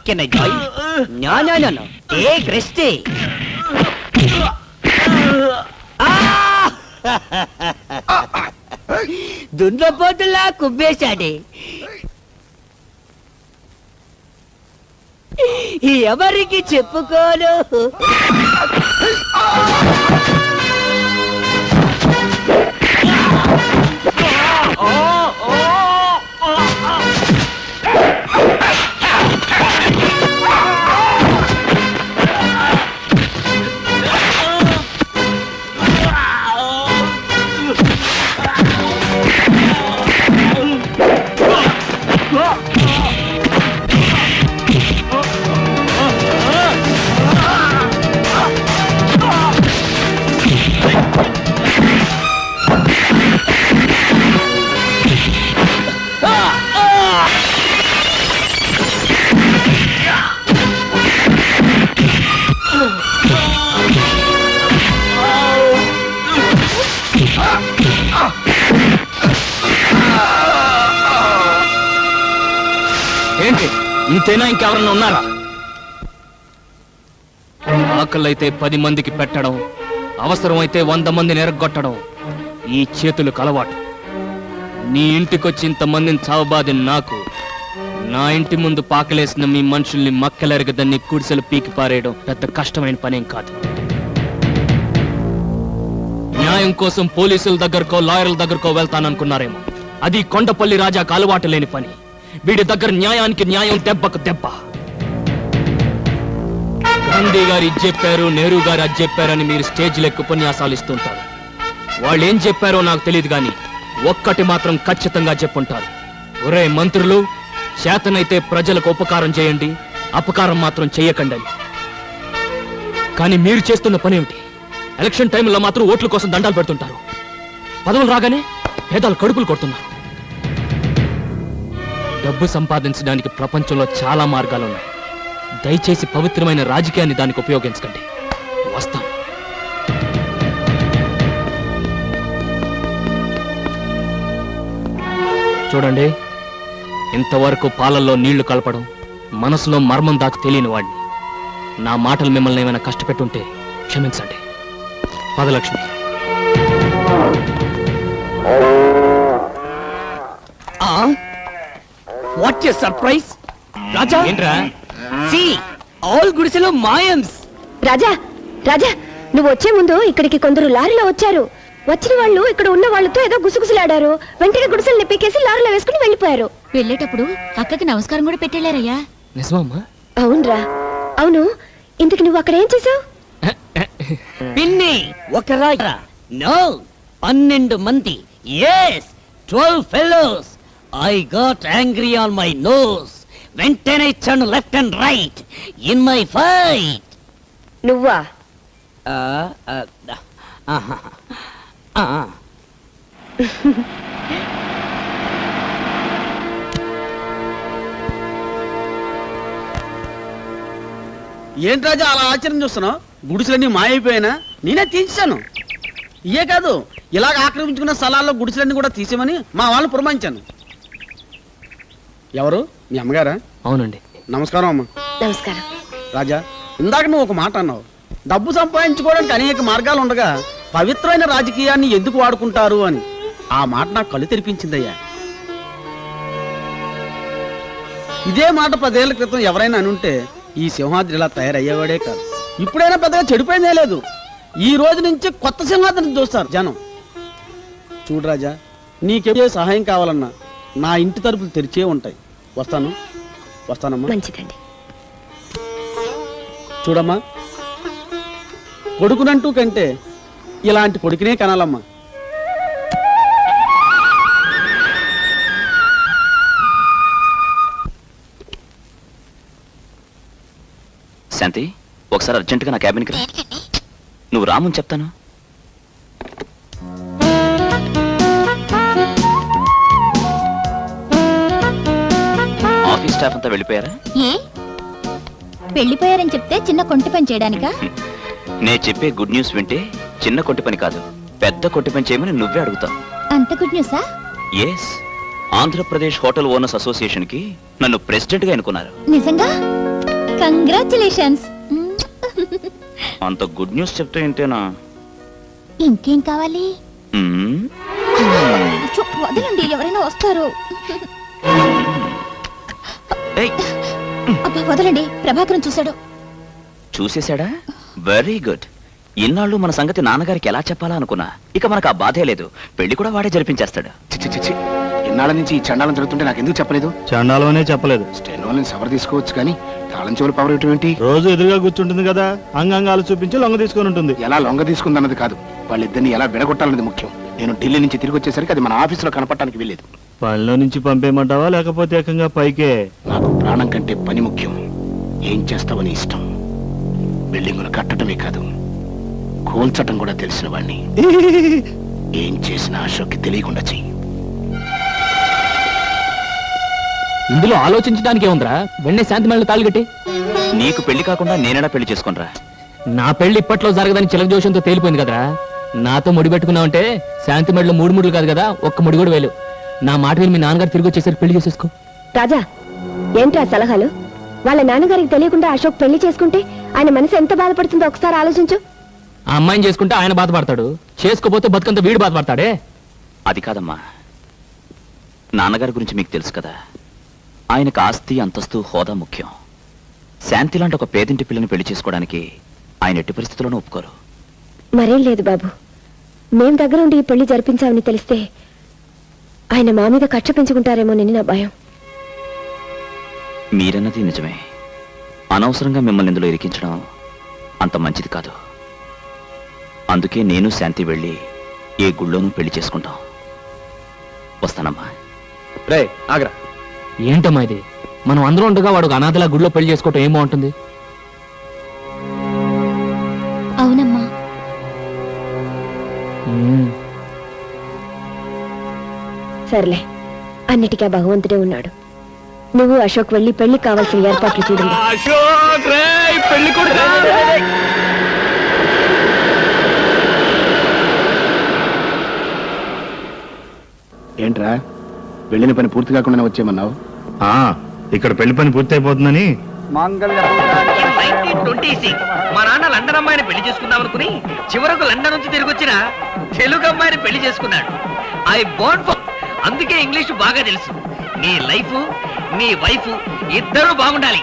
Can I join? No. Take rest. దున్నపోతులా కుబ్బేశాడే. ఎవరికి చెప్పుకోను. ఏంటి ఇంతేనా? ఇంకెవరన్నా ఉన్నారా? ఆకలైతే 10 మందికి పెట్టడం, అవసరమైతే 100 మందిని ఎరగొట్టడం ఈ చేతులకు అలవాటు. నీ ఇంటికొచ్చి ఇంతమందిని చావబాది నాకు, నా ఇంటి ముందు పాకలేసిన మీ మనుషుల్ని మక్కలెరగదని కుడిసెలు పీకి పారేయడం పెద్ద కష్టమైన పనేం కాదు. న్యాయం కోసం పోలీసుల దగ్గరకో లాయర్ల దగ్గరకో వెళ్తాననుకున్నారేమో, అది కొండపల్లి రాజాకు అలవాటు లేని పని. వీడి దగ్గర న్యాయానికి న్యాయం, దెబ్బకు దెబ్బ. గాంధీ గారు ఇది చెప్పారు, నెహ్రూ గారు అది చెప్పారని మీరు స్టేజ్లో ఎక్కువ ఉపన్యాసాలు ఇస్తుంటారు. వాళ్ళు ఏం చెప్పారో నాకు తెలియదు కానీ ఒక్కటి మాత్రం ఖచ్చితంగా చెప్పుంటారు. ఒరే మంత్రులు, చేతనైతే ప్రజలకు ఉపకారం చేయండి, అపకారం మాత్రం చెయ్యకండి. కానీ మీరు చేస్తున్న పని ఏమిటి? ఎలక్షన్ టైంలో మాత్రం ఓట్ల కోసం దండాలు పెడుతుంటారు. పదవులు రాగానే పేదలు కడుపులు కొడుతున్నారు. డబ్బు సంపాదించడానికి ప్రపంచంలో చాలా మార్గాలున్నాయి. దయచేసి పవిత్రమైన రాజకీయాన్ని దానికి ఉపయోగించకండి. వస్తాం. చూడండి, ఇంతవరకు పాలల్లో నీళ్లు కలపడం, మనసులో మర్మం దాకా తెలియని వాడిని. నా మాటలు మిమ్మల్ని ఏమైనా కష్టపెట్టుంటే క్షమించండి. పదలక్ష్మి. What a surprise. రాజా, ఏంట్రా? సి ఆల్ గుడిసెలో మాయమ్స్. రాజా రాజా, నువ్వు వచ్చే ముందు ఇక్కడికి కొందరు లారీలో వచ్చారు. వచ్చిన వాళ్ళు ఇక్కడ ఉన్న వాళ్ళతో ఏదో గుసగుసలాడారు. వెంటనే గుడిసెల్ని పీకేసి లారీలో వేసుకుని వెళ్ళిపోయారు. వెళ్ళేటప్పుడు అక్కకి నమస్కారం కూడా పెట్టేళ్ళారయ్యా. నిజమమ్మా? అవునరా. అవును, ఇంతకు నువ్వు అక్కడ ఏం చేసావు? పిన్ని ఒక రాజా. నో, 12 మంది. Yes, 12 fellows. I got angry on my nose. వెంటనే ఇచ్చాను left and right in my fight. నువ్వా? ఏంటి రాజా అలా ఆశ్చర్యం చూస్తున్నావు? గుడిసెలన్నీ మాయైపోయినా నేనే తీసేశాను. ఇయే కాదు, ఇలాగ ఆక్రమించుకున్న స్థలాల్లో గుడిసెలన్నీ కూడా తీసేమని మా వాళ్ళని పురమాయించాను. ఎవరు? మీ అమ్మగారా? అవునండి. నమస్కారం అమ్మ. నమస్కారం. రాజా, ఇందాక నువ్వు ఒక మాట అన్నావు. డబ్బు సంపాదించుకోవడానికి అనేక మార్గాలు ఉండగా పవిత్రమైన రాజకీయాన్ని ఎందుకు వాడుకుంటారు అని. ఆ మాట నాకు కళ్ళు తెరిపించిందయ్యా. ఇదే మాట 10 ఏళ్ల క్రితం ఎవరైనా అనుంటే ఈ సింహాద్రి ఇలా తయారయ్యేవాడే కాదు. ఇప్పుడైనా పెద్దగా చెడిపోయిందే లేదు. ఈ రోజు నుంచి కొత్త సింహాద్రిని చూస్తారు జనం. చూడు రాజా, నీకే సహాయం కావాలన్నా నా ఇంటి తలుపులు తెరిచే ఉంటాయి. వస్తానమ్మా. మంచిదండి. చూడమ్మా, కొడుకునంటూ కంటే ఇలాంటి కొడుకునే కనాలమ్మా. శాంతి, ఒకసారి అర్జెంటుగా నా క్యాబిన్కి రా. నువ్వు రామని చెప్తాను. ఆఫీస్ స్టాఫ్ అంతా వెళ్ళిపోయారా? ఏ వెళ్ళిపోయారని చెప్తే చిన్న కొంటి పని చేయడానికా? నేను చెప్పే గుడ్ న్యూస్ వింటే చిన్న కొట్టి పని కాదు, పెద్ద కొట్టి పని చేయమని నువ్వే అడుగుతావు. అంత గుడ్ న్యూసా? Yes, Andhra Pradesh hotel owners association కి నన్ను ప్రెసిడెంట్ గా ఎన్నుకున్నారు. నిజంగా? కంగ్రాచులేషన్స్. అంత గుడ్ న్యూస్ చెప్తే ఏంటేనా? ఇంకేం కావాలి? మ్మ్. అచ్చో, వదలండి, ఎవరైనా వస్తారు. ఏయ్, అబ్బా వదలండి, ప్రభాకరం చూశాడు. చూసేశాడా? Very good. ఇన్నాళ్ళు మన సంగతి నాన్నగారికి ఎలా చెప్పాలా అనుకున్నా. ఇక మనకు ఆ బాధే లేదు. పెళ్లి కూడా వాడే జరిపించేస్తాడు. చిచ్చి ఇన్నాళ్ళ నుంచి ఈ చండాలం జరుగుతుంటే నాకు ఎందుకు చెప్పలేదు? చండాలం అనే చెప్పలేదు. స్టెనోలని సవర్ తీసుకోవచ్చు కానీ తాళం చెవులు పవర్ ఇవ్వటం ఏంటి? రోజు ఎదురుగా కూర్చుంటుంది కదా, అంగాంగాలు చూపించి లొంగ తీసుకొని ఉంటుంది. ఎలా లొంగ తీసుకుందన్నది కాదు, వాళ్ళిద్దరిని ఎలా విడగొట్టాలన్నది ముఖ్యం. నేను ఢిల్లీ నుంచి తిరిగి వచ్చేసరికి అది మన ఆఫీసులో కనపడటానికి వెళ్ళేది. పనిలో నుంచి పంపేయమంటావా లేకపోతే ఏకంగా పైకే? నాకు ప్రాణం కంటే పని ముఖ్యం. ఏం చేస్తావని ఇష్టం. బిల్డింగులు కట్టడమే కాదు, కూల్చటం కూడా తెలిసిన వాణ్ణి. ఏం చేసినా అశోక్కి తెలియకుండా చెయ్యి. ఇందులో ఆలోచించడానికి ఏముందిరా? వెంటనే శాంతి మేళ తాళి కట్టి. నీకు పెళ్లి కాకుండా నేనేనా పెళ్లి చేసుకునిరా? నా పెళ్లి ఇప్పట్లో జరగదని చిలక జోషంతో తేలిపోయింది కదరా. నాతో ముడి పెట్టుకున్నావంటే శాంతి మెడలో 3 ముడులు కాదు కదా, ఒక్క ముడి కూడా వేలు. నా మాట విని మీ నాన్నగారు తిరిగి వచ్చేసరికి పెళ్లి చేసేసుకో. రాజా, ఏంటి ఆ సలహాలు? వాళ్ళ నాన్నగారికి తెలియకుండా అశోక్ పెళ్లి చేసుకుంటే ఆయన మనసు ఎంత బాధపడుతుందో ఒకసారి ఆలోచించు. ఆ అమ్మాయిని చేసుకుంటే ఆయన బాధపడతాడు, చేసుకోపోతే బతుకంత వీడు బాధపడతాడే. అది కాదమ్మా, నాన్నగారి గురించి మీకు తెలుసు కదా. ఆయనకు ఆస్తి, అంతస్తు, హోదా ముఖ్యం. శాంతి లాంటి ఒక పేదింటి పిల్లని పెళ్లి చేసుకోవడానికి ఆయన ఎట్టి పరిస్థితుల్లోనూ ఒప్పుకోరు. మరేం లేదు బాబు, మేం దగ్గర ఉండి ఈ పెళ్లి జరిపించామని తెలిస్తే ఆయన మా మీద కక్ష పెంచుకుంటారేమోనని నా భయం. మీరన్నది నిజమే. అనవసరంగా మిమ్మల్ని ఇందులో ఇరికించడం అంత మంచిది కాదు. అందుకే నేను శాంతి వెళ్ళి ఏ గుళ్ళోనూ పెళ్లి చేసుకుంటాం. వస్తానమ్మా. రే ఆగ్రా. ఏంటమ్మా ఇది? మనం అందరూ ఉండగా వాడు ఒక అనాథలా గుడిలో పెళ్లి చేసుకోవటం ఏం బాగుంటుంది? అవునమ్మా. సర్లే, అన్నిటికీ భగవంతుడే ఉన్నాడు. నువ్వు అశోక్ వెళ్ళి పెళ్లి కావాల్సిన ఏర్పాట్లు చూడండి. ఏంట్రా, వెళ్ళిన పని పూర్తి కాకుండా వచ్చేయమన్నావు? ఇక్కడ పెళ్లి పని పూర్తి అయిపోతుందని. 1926 మా నాన్న లండన్ అమ్మాయిని పెళ్లి చేసుకుందాం అనుకుని చివరకు లండన్ నుంచి తిరిగి వచ్చిన తెలుగు అమ్మాయిని పెళ్లి చేసుకున్నాడు. ఐ బోర్న్ ఫర్, అందుకే ఇంగ్లీష్ బాగా తెలుసు. నీ లైఫ్, నీ వైఫ్ ఇద్దరూ బాగుండాలి.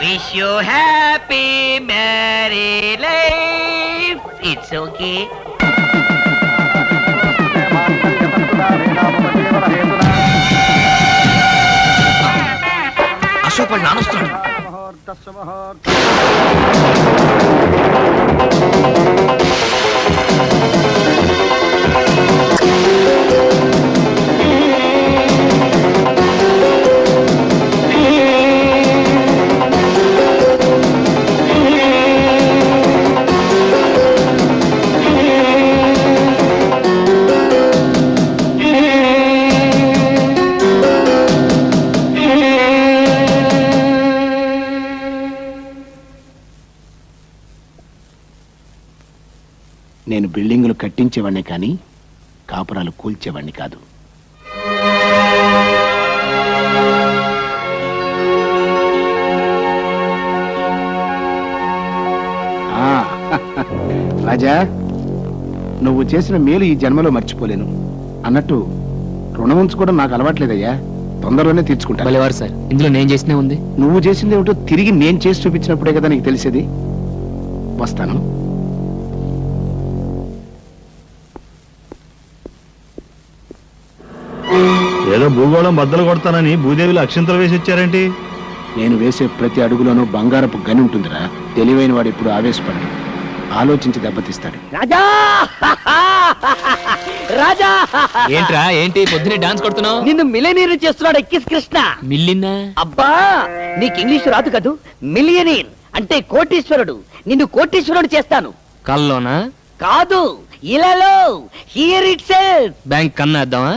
Wish you happy marry life. It's okay. Ashok వాళ్ళు నానొస్తున్నాడు. నేను బిల్డింగులు కట్టించేవాడిని కానీ కాపురాలు కూల్చేవాడిని కాదు. ఆ, రాజా, నువ్వు చేసిన మేలు ఈ జన్మలో మర్చిపోలేను. అన్నట్టు రుణం ఉంచుకోవడం నాకు అలవాట్లేదయ్యా. తొందరలోనే తీర్చుకుంటా. భలేవారు సార్, ఇందులో నేను చేసినే ఉంది. నువ్వు చేసింది ఏమిటో తిరిగి నేను చేసి చూపించినప్పుడే కదా నీకు తెలిసేది. వస్తాను. ఏదో భూగోళం బద్దలు కొడతానని భూదేవిలో అక్షింతలు వేసి వచ్చారేంటి? నేను వేసే ప్రతి అడుగులోనూ బంగారపు గని ఉంటుందిరా. తెలివైన వాడు ఇప్పుడు ఆవేశపడడు, ఆలోచించి దెబ్బతీస్తాడు. రాజా రాజా ఏంట్రా ఏంటి పొద్దునే డాన్స్ కొడుతున్నావు? నిన్ను మిలియనీర్ చేస్తున్నాడు ఎక్కిస్ కృష్ణ. మిల్లిన్నా? అబ్బా, నీకు ఇంగ్లీష్ రాదు కదూ. మిలియనీర్ అంటే కోటీశ్వరుడు. నిన్ను కోటీశ్వరుడు చేస్తాను. కల్లోనా? కాదు, ఇలాలో. Here itself. బ్యాంక్ కన్నా వేద్దామా?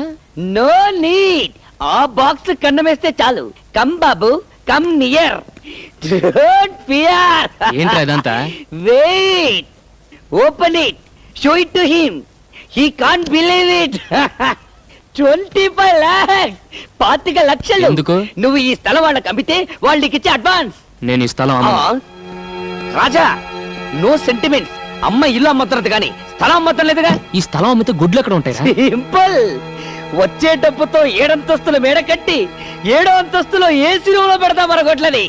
No need. ఆ బాక్స్ కన్నమేస్తే చాలు. కమ్ బాబు, కమ్ నియర్. Don't fear. ఏంట్రా ఇదంతా? Wait, open it, show it to him. He can't believe it. 25 lakhs, 25 లక్షలు. ఎందుకు? నువ్వు ఈ స్థలం వాళ్ళకి అమ్మితే వాళ్ళకి ఇచ్చే అడ్వాన్స్. నేను ఈ స్థలం అమ్మను. రాజా, నో సెంటిమెంట్స్. అమ్మ ఇల్లు అమ్మతున్నది కానీ స్థలం అమ్మతం లేదుగా. ఈ స్థలం అమ్మితే గుడ్లు ఎక్కడ ఉంటాయి? సింపుల్. వచ్చే డబ్బుతో 7 అంతస్తుల మేడ కట్టి 7వ అంతస్తులో ఏసీ రూమ్ లో పెడతా మన గొడ్లని.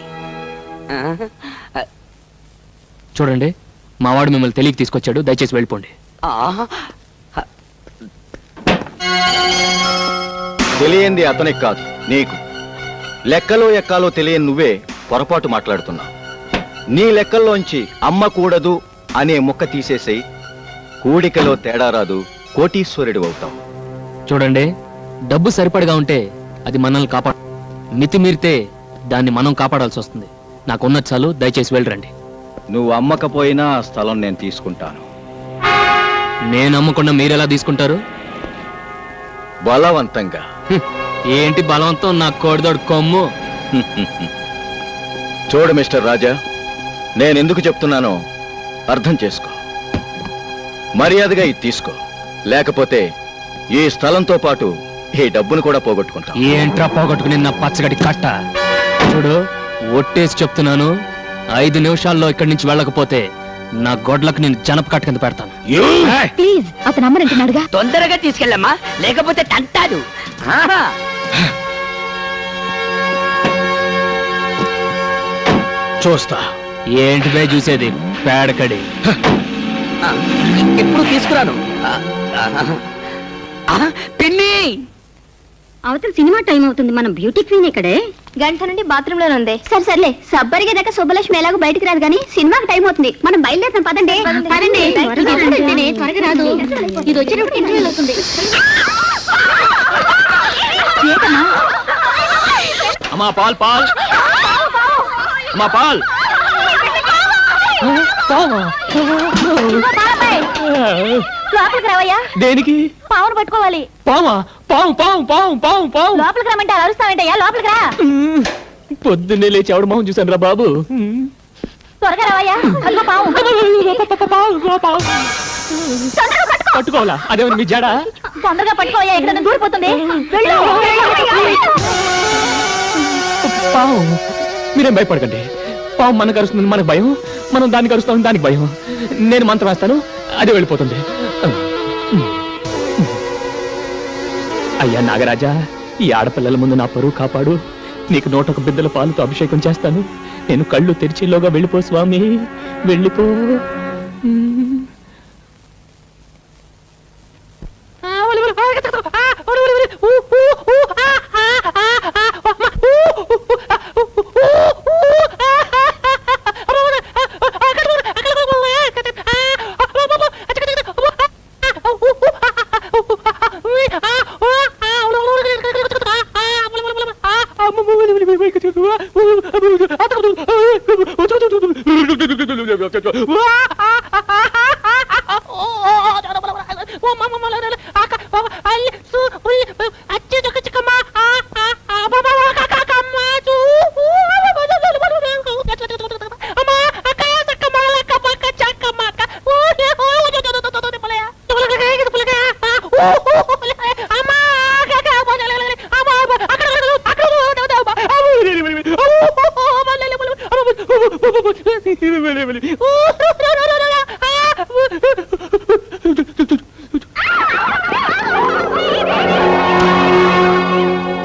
చూడండి, మా వాడు మిమ్మల్ని తెలియక తీసుకొచ్చాడు, దయచేసి వెళ్ళిపోండి. తెలియంది అతనికి కాదు, నీకు. లెక్కలో ఎక్కాలో తెలియని నువ్వే పొరపాటు మాట్లాడుతున్నావు. నీ లెక్కల్లోంచి అమ్మ కూడదు అనే ముక్క తీసేసేయి. కూడికలో తేడా రాదు, కోటీశ్వరుడు అవుతావు. చూడండి, డబ్బు సరిపడగా ఉంటే అది మనల్ని కాపాడు, మితిమీరితే దాన్ని మనం కాపాడాల్సి వస్తుంది. నాకున్న చాలు, దయచేసి వెళ్ళరండి. నువ్వు అమ్మకపోయినా ఆ స్థలం నేను తీసుకుంటాను. నేను అమ్మకుండా మీరెలా తీసుకుంటారు? బలవంతంగా. ఏంటి బలవంతం? నా కోడిదోడు కొమ్ము. చూడు మిస్టర్ రాజా, నేనెందుకు చెప్తున్నానో అర్థం చేసుకో. మర్యాదగా ఇది తీసుకో, లేకపోతే ఈ స్థలంతో పాటు ఈ డబ్బును కూడా పోగొట్టుకుంటా. ఏంట్రా పోగొట్టుకుని నా పచ్చగడి కట్ట? చూడు, ఒట్టేసి చెప్తున్నాను, 5 నిమిషాల్లో ఇక్కడి నుంచి వెళ్ళకపోతే నా గొడ్లకు నేను జనప కట్ట కింద పెడతాను. ప్లీజ్, అతను అమ్మనంటున్నాడుగా. తొందరగా తీసుకెళ్ళమ్మా, లేకపోతే తంటాడు. చూస్తా. ఏంటిదే చూసేది? పేడకడి. ఎప్పుడు తీసుకురాను. పిన్ని, అవతల సినిమా టైం అవుతుంది. మనం బ్యూటీ క్వీన్ ఇక్కడే. గంట నుండి బాత్రూమ్ లోనే ఉంది. సరే సర్లే, సబ్బరిగే దాకా శుభలక్ష్మి ఎలాగో బయటికి రాదు కానీ సినిమాకి టైం అవుతుంది. మనం బయలుదేరుతాం. పదండి పదండి. త్వరగా రాదు, ఇది వచ్చేటప్పుడు ఇంటర్వ్యూలు అవుతుంది. అమ్మా పాల్, పాల్, అమ్మా పాల్. లోపలికి రావయ్యా. దేనికి? పావును పట్టుకోవాలి. పామా? పాము పాము పాము పాము పాము. లోపలికి రమ్మంటే అరుస్తావేంటయ్యా? లోపలికి రా. పొద్దున్నే లేచి ఎవడు మొహం చూసాను రా బాబు. త్వరగా రావయ్యా. అదిగో పావు. తొందరగా పట్టుకో. పట్టుకోవాలా? అదేమన్నా మీ జడ? తొందరగా పట్టుకోవయ్యా, ఇక్కడ దూరిపోతుంది. వెళ్ళు. పాము. మీరేం భయపడకండి. పాము మనకు అరుస్తుంది, మనకు భయం. మనం దానికి అరుస్తాం, దానికి భయం. నేను మంత్రం వేస్తాను, అదే వెళ్ళిపోతుంది. అయ్యా నాగరాజా, ఈ ఆడపిల్లల ముందు నా పరువు కాపాడు. నీకు 101 బిద్దల పాలుతో అభిషేకం చేస్తాను. నేను కళ్ళు తెరిచేలోగా వెళ్ళిపో స్వామి, వెళ్ళిపో.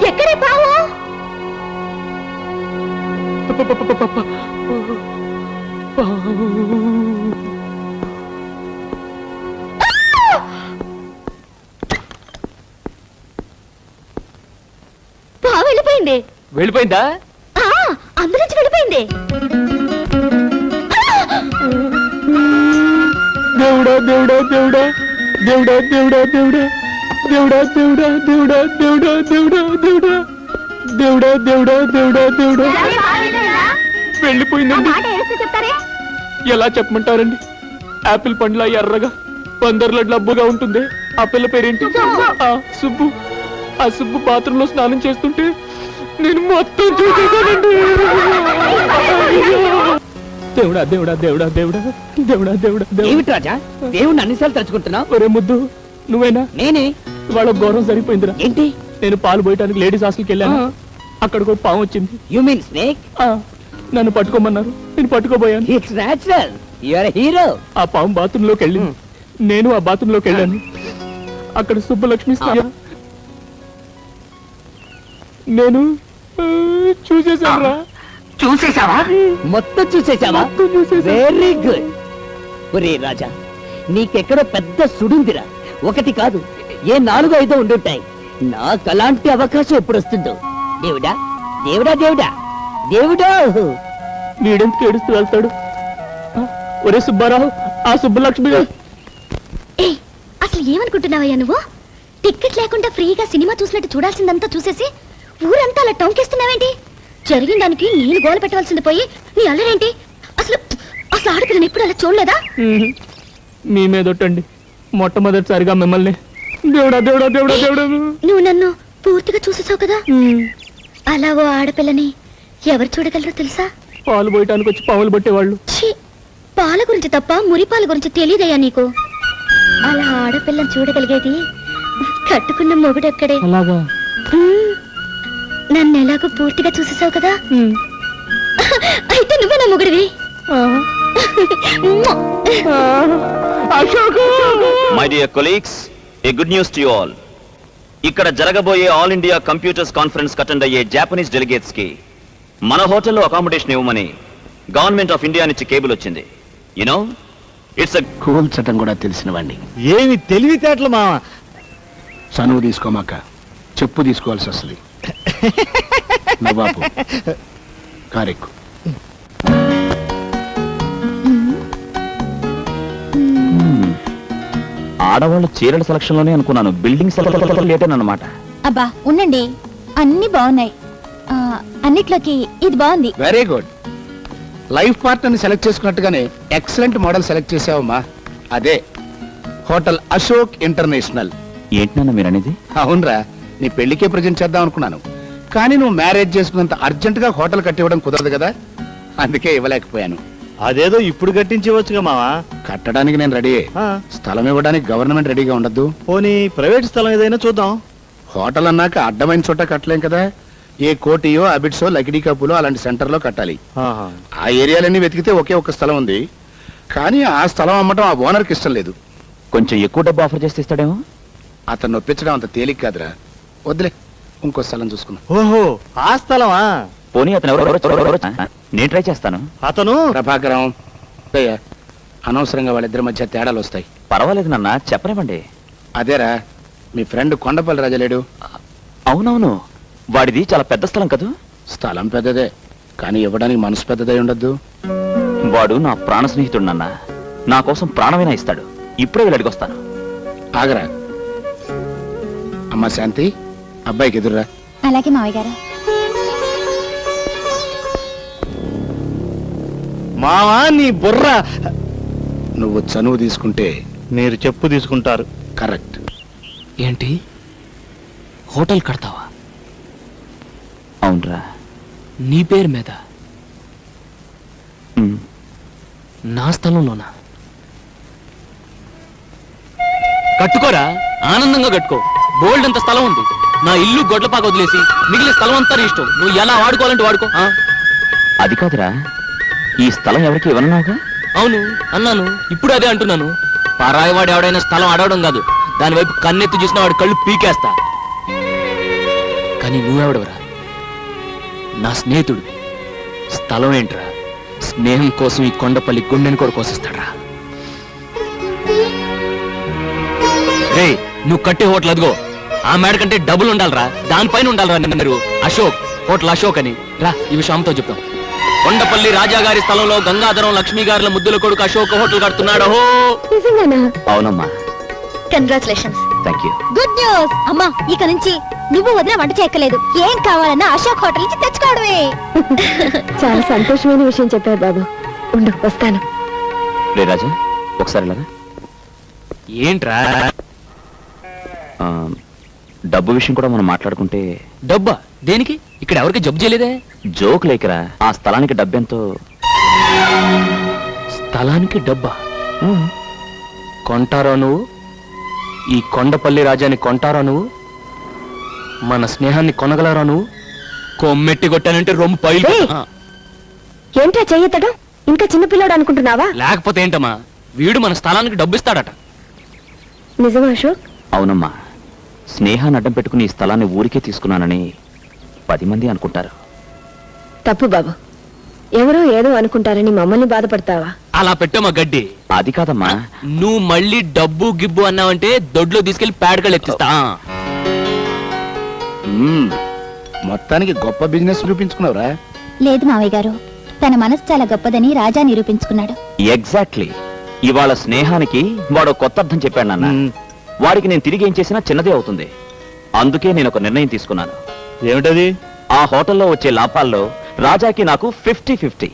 ఎక్కడే పావు? పావు వెళ్ళిపోయింది. వెళ్ళిపోయిందా? అందులోంచి వెళ్ళిపోయింది. దేవుడా దేవుడా దేవుడా దేవుడా దేవుడా దేవుడా దేవుడా దేవుడా దేవుడా దేవుడా దేవుడా దేవుడా దేవుడా దేవుడా దేవుడా దేవుడా వెళ్ళిపోయిందండి. చెప్తారే? ఎలా చెప్పమంటారండి? యాపిల్ పండ్ల ఎర్రగా 100 డబ్బుగా ఉంటుంది. ఆ పిల్ల పేరేంటి? ఆ సుబ్బు. ఆ సుబ్బు బాత్రూంలో స్నానం చేస్తుంటే నేను మొత్తం చూసేసానండి. దేవుడా దేవుడా దేవుడా దేవుడా దేవుడా దేవుడా ఏమిటి రాజా దేవుణ్ణి అన్నిసార్లు తలుచుకుంటున్నావు? ఒరే ముద్దు, నువ్వేనా? నేనే. ఇవాళ ఘోరం సరిపోయిందిరా. ఏంటి? నేను పాలు పోయటానికి లేడీస్ హాస్టల్కి వెళ్ళాను. అక్కడికి ఒక పాము వచ్చింది. You mean snake? నన్ను పట్టుకోమన్నారు. నేను పట్టుకోబోయాను. It's natural. You are hero. ఆ పాము బాత్రూమ్ లోకి వెళ్ళింది. నేను ఆ బాత్రూమ్ లోకి వెళ్ళాను. అక్కడ సుబ్బలక్ష్మి నేను చూసేసాను. చూసేసావా? మొత్తం చూసేసావా? Very good. ఒరే రాజా, నీకెక్కడో పెద్ద సుడుందిరా. ఒకటి కాదు, ఏ 4-5 ఉండుంటాయి. నాకు అలాంటి అవకాశం ఎప్పుడు వస్తుందో. దేవుడా దేవుడా దేవుడా దేవుడా. వీడెందుకు ఏడుస్తూ వెళ్తాడు? ఒరే సుబ్బారావు, ఆ సుబ్బలక్ష్మి. అసలు ఏమనుకుంటున్నావయ్యా నువ్వు? టికెట్ లేకుండా ఫ్రీగా సినిమా చూసినట్టు చూడాల్సిందంతా చూసేసి ఊరంతా అలా టౌన్కేస్తున్నావేంటి? జరిగిన దానికి నేను గోల పెట్టవలసింది పోయి నీ అల్లరేంటి? అసలు అసలు ఆడపిల్లని ఎప్పుడు అలా చూడలేదా? మీ మీదొట్టండి, మొట్టమొదటిసారిగా మిమ్మల్ని. దేవుడా దేవుడా దేవుడా దేవుడా. నువ్వు నన్ను పూర్తిగా చూసేసావు కదా. అలా ఓ ఆడపిల్లని ఎవరు చూడగలరో తెలుసా? పాలు పోయటానికి వచ్చి పావులు పట్టేవాళ్ళు. ఛీ, పాల గురించి తప్ప మురిపాల గురించి తెలియదయ్యా నీకు. అలా ఆడపిల్లని చూడగలిగేది కట్టుకున్న మొగుడెక్కడే. అలాగా? నన్ను ఎలాగో పూర్తిగా చూసేసావు కదా. అయితే నువ్వే నా మొగుడివి. My dear colleagues, a good news to you all. ఇక్కడ జరగబోయే all India computers conference attend అయ్యే జాపనీస్ డెలిగేట్స్ కి మన హోటల్లో అకామిడేషన్ ఇవ్వమని గవర్నమెంట్ ఆఫ్ ఇండియా నుంచి కేబుల్ వచ్చింది. యునో, ఇట్స్ కూల్ చట్టం కూడా తెలిసిన వాడిని. ఏమి తెలివితేటలు మావా. చనువు తీసుకోమాక చెప్పు తీసుకోవాల్సి వస్తుంది. నవాబు కారెక్కు. ఆడవాళ్ళ చీరల సెలక్షన్ లోనే అనుకున్నాను, బిల్డింగ్ సెలక్షన్ లేటేనమాట. అబ్బా ఉండండి, అన్ని బాగున్నాయి. అన్నిట్లోకి ఇది బాగుంది. Very good. లైఫ్ పార్ట్నర్ని సెలెక్ట్ చేసుకున్నట్టుగానే ఎక్సలెంట్ మోడల్ సెలెక్ట్ చేసావమ్మా. అదే హోటల్ అశోక్ ఇంటర్నేషనల్. ఏంటన్నా మీరు అనేది? అవునరా, నీ పెళ్లికే ప్రజెంట్ చేద్దాం అనుకున్నాను, కానీ నువ్వు మ్యారేజ్ చేసుకున్నంత అర్జెంట్ గా హోటల్ కట్టివ్వడం కుదరదు కదా, అందుకే ఇవ్వలేకపోయాను. అదేదో ఇప్పుడు కట్టించవచ్చుగా మావా. కట్టడానికి నేను రెడీ. స్థలం ఇవ్వడానికి గవర్నమెంట్ రెడీగా ఉండద్దు. పోనీ ప్రైవేట్ స్థలం ఏదైనా చూద్దాం. హోటల్ అన్నాక అడ్డమైన చోట కట్టలేం కదా. ఏ కోటియో అబిడ్సో లకిడీ కప్పులో అలాంటి సెంటర్ లో కట్టాలి. ఆ ఏరియాలన్నీ వెతికితే ఒకే ఒక స్థలం ఉంది, కానీ ఆ స్థలం అమ్మటం ఆ ఓనర్కి ఇష్టం లేదు. కొంచెం ఎక్కువ డబ్బు ఆఫర్ చేస్తే ఇస్తాడేమో. అతను నొప్పించడం అంత తేలిక కాదురా, వద్దులే, ఇంకో స్థలం చూసుకున్నా. ఓహో, ఆ స్థలమా? పోనీ అతను ఎవరో నేను ట్రై చేస్తాను. అతను ప్రభాకరం. అయ్యా, అనవసరంగా వాళ్ళిద్దరి మధ్య తేడాలు వస్తాయి. పర్వాలేదు నాన్న, చెప్పనివ్వండి. అదేరా, మీ ఫ్రెండ్ కొండపల్లి రాజా లేడు? అవునవును, వాడిది చాలా పెద్ద స్థలం కదూ. స్థలం పెద్దదే, కానీ ఇవ్వడానికి మనసు పెద్దదై ఉండద్దు. వాడు నా ప్రాణ స్నేహితుడు నాన్న, నా కోసం ప్రాణమైనా ఇస్తాడు. ఇప్పుడే వీళ్ళు అడిగొస్తాను. ఆగరా. అమ్మా శాంతి, అబ్బాయికి ఎదురురా. అలాగే మావయ్య గారు. మావా నీ బుర్ర. నువ్వు చనువు తీసుకుంటే మీరు చెప్పు తీసుకుంటారు. కరెక్ట్. ఏంటి హోటల్ కడతావా? అవునరా. నీ పేరు మీద? నా స్థలంలోనా? కట్టుకోరా, ఆనందంగా కట్టుకో. బోల్డ్ అంత స్థలం ఉంది. నా ఇల్లు గొడ్లపాక వదిలేసి మిగిలిన స్థలం అంతా నీ ఇష్టం. నువ్వు ఎలా వాడుకోవాలంటే వాడుకో. అది కాదురా, ఈ స్థలం ఎవరికి ఇవ్వనున్నావుగా? అవును అన్నాను, ఇప్పుడు అదే అంటున్నాను. పరాయివాడు ఎవడైనా స్థలం అడవడం కాదు, దాని వైపు కన్నెత్తి చూసిన వాడి కళ్ళు పీకేస్తా. కానీ నువ్వెవడవరా? నా స్నేహితుడు. స్థలం ఏంట్రా? స్నేహం కోసం ఈ కొండపల్లి గుండెని కూడా కోసిస్తాడ్రా. రే, నువ్వు కట్టే హోటల్ అదిగో ఆ మేడ కంటే డబుల్ ఉండాలరా, దానిపైన ఉండాలరా. మీరు అశోక్, హోటల్ అశోక్ అని. రా, ఈ విషయం అమ్మతో చెప్తాం. కొండపల్లి రాజాగారి స్థలంలో గంగాధరం లక్ష్మీ గారుల ముద్దుల కొడుకు అశోక్ హోటల్ కడుతున్నాడు. అవునమ్మా. Congratulations. Thank you. Good news. అమ్మా, ఇక నుంచి నువ్వు వదిన వంట చేయక్కలేదు. ఏం కావాలన్నా అశోక్ హోటల్ నుంచి తెచ్చుకోవడమే. చాలా సంతోషమైన విషయం చెప్పారు బాబు. ఉండు, వస్తాను. రే రాజా, ఒకసారి ఇలాగా. ఏంట్రా? డబ్బు విషయం కూడా మనం మాట్లాడుకుంటే. డబ్బా దేనికి? ఇక్కడ ఎవరికి జబ్బు చేయలేదే. జోక్ లేకరా, ఆ స్థలానికి డబ్బెంతో. స్థలానికి డబ్బా? కొంటారా నువ్వు? ఈ కొండపల్లి రాజాని కొంటారా నువ్వు? మన స్నేహాన్ని కొనగలరా నువ్వు? కొమ్మెట్టి కొట్టానంటే రొమ్ము పైలు. ఏంట్రా చెయ్యతడం? ఇంకా చిన్నపిల్లాడు అనుకుంటున్నావా? లేకపోతే ఏంటమ్మా, వీడు మన స్థలానికి డబ్బు ఇస్తాడట. నిజమా అశోక్? అవునమ్మా. స్నేహాన్ని అడ్డం పెట్టుకుని ఈ స్థలాన్ని ఊరికే తీసుకున్నానని 10 మంది అనుకుంటారు. తప్పు బాబు. ఎవరో ఏదో అనుకుంటారని మమ్మల్ని బాధపడతావా? అలా పెట్టమ్మా గడ్డి. అది కాదమ్మా. నువ్వు మళ్ళీ డబ్బు గిబ్బు అన్నావంటే దొడ్లో తీసుకెళ్లి పేడకలు ఎత్తిస్తా. మొత్తానికి గొప్ప బిజినెస్ చూపించుకున్నావురా. లేదు మావయ్య గారు, తన మనసు చాలా గొప్పదని రాజా నిరూపించుకున్నాడు. ఎగ్జాక్ట్లీ. ఇవాళ స్నేహానికి వాడు కొత్త అర్థం చెప్పాడు నాన్న. వాడికి నేను తిరిగి ఏం చేసినా చిన్నదే అవుతుంది. అందుకే నేను ఒక నిర్ణయం తీసుకున్నాను. ఏమిటది? ఆ హోటల్లో వచ్చే లాభాల్లో రాజాకి నాకు 50-50.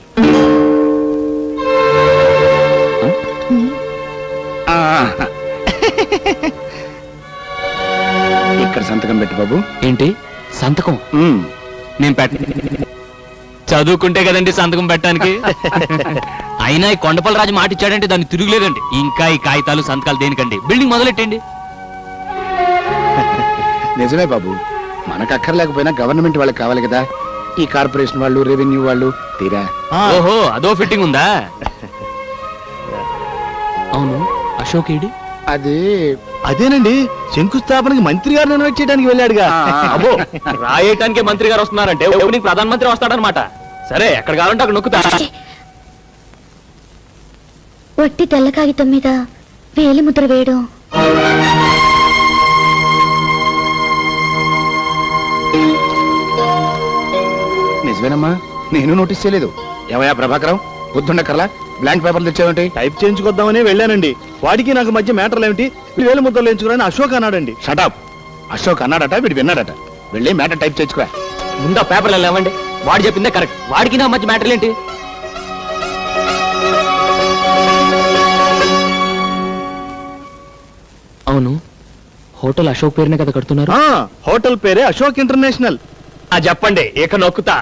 ఇక్కడ సంతకం పెట్టు బాబు. ఏంటి సంతకం? నేను పెట్ట చదువుకుంటే కదండి సంతకం పెట్టడానికి. అయినా ఈ కొండపల్లి రాజు మాట ఇచ్చాడంటే దాన్ని తిరుగులేదండి. ఇంకా ఈ కాగితాలు సంతకాలు దేనికండి? బిల్డింగ్ మొదలెట్టండి. నిజమే బాబు, మనకు అక్కర్లేకపోయినా గవర్నమెంట్ వాళ్ళకి కావాలి కదా. ఈ కార్పొరేషన్ వాళ్ళు, రెవెన్యూ వాళ్ళు తీరా. ఓహో, అదో ఫిట్టింగ్ ఉందా? అవును, అశోక్ ఏడి? అదేనండి, శంకుస్థాపనకి మంత్రి గారిని ఇన్వైట్ చేయడానికి వెళ్ళాడుగా. అబ్బో, రాయటానికి మంత్రి గారు వస్తున్నారంటే ఓపెనింగ్ ప్రధానమంత్రి వస్తాడనమాట. సరే, ఎక్కడ కావాలంటే అక్కడ నొక్కుతా. వట్టి తెల్ల కాగితం మీద వేలి ముద్ర వేయడం. నిజమేనమ్మా, నేను నోటీస్ చేయలేదు. ఏమయ్యా ప్రభాకరం, పొద్దుండకర్లా బ్లాంక్ పేపర్లు తెచ్చావేంటి? టైప్ చేయించుకొద్దామని వెళ్ళానండి. వాడికి నాకు మధ్య మ్యాటర్లు ఏమిటి? వేలు ముద్దలు ఎంచుకున్నాను అశోక్ అన్నాడండి. షటప్. అశోక్ అన్నాడట, వీడు విన్నాడట. వెళ్ళి మ్యాటర్ టైప్ చేయించుకో. ముందు పేపర్లు లేవండి. వాడు చెప్పిందే కరెక్ట్. వాడికి నా మధ్య మ్యాటర్లు ఏంటి? అవును, హోటల్ అశోక్ పేరునే కదా కడుతున్నారు? హోటల్ పేరే అశోక్ ఇంటర్నేషనల్. చెప్పండి, ఇక నొక్కుతా.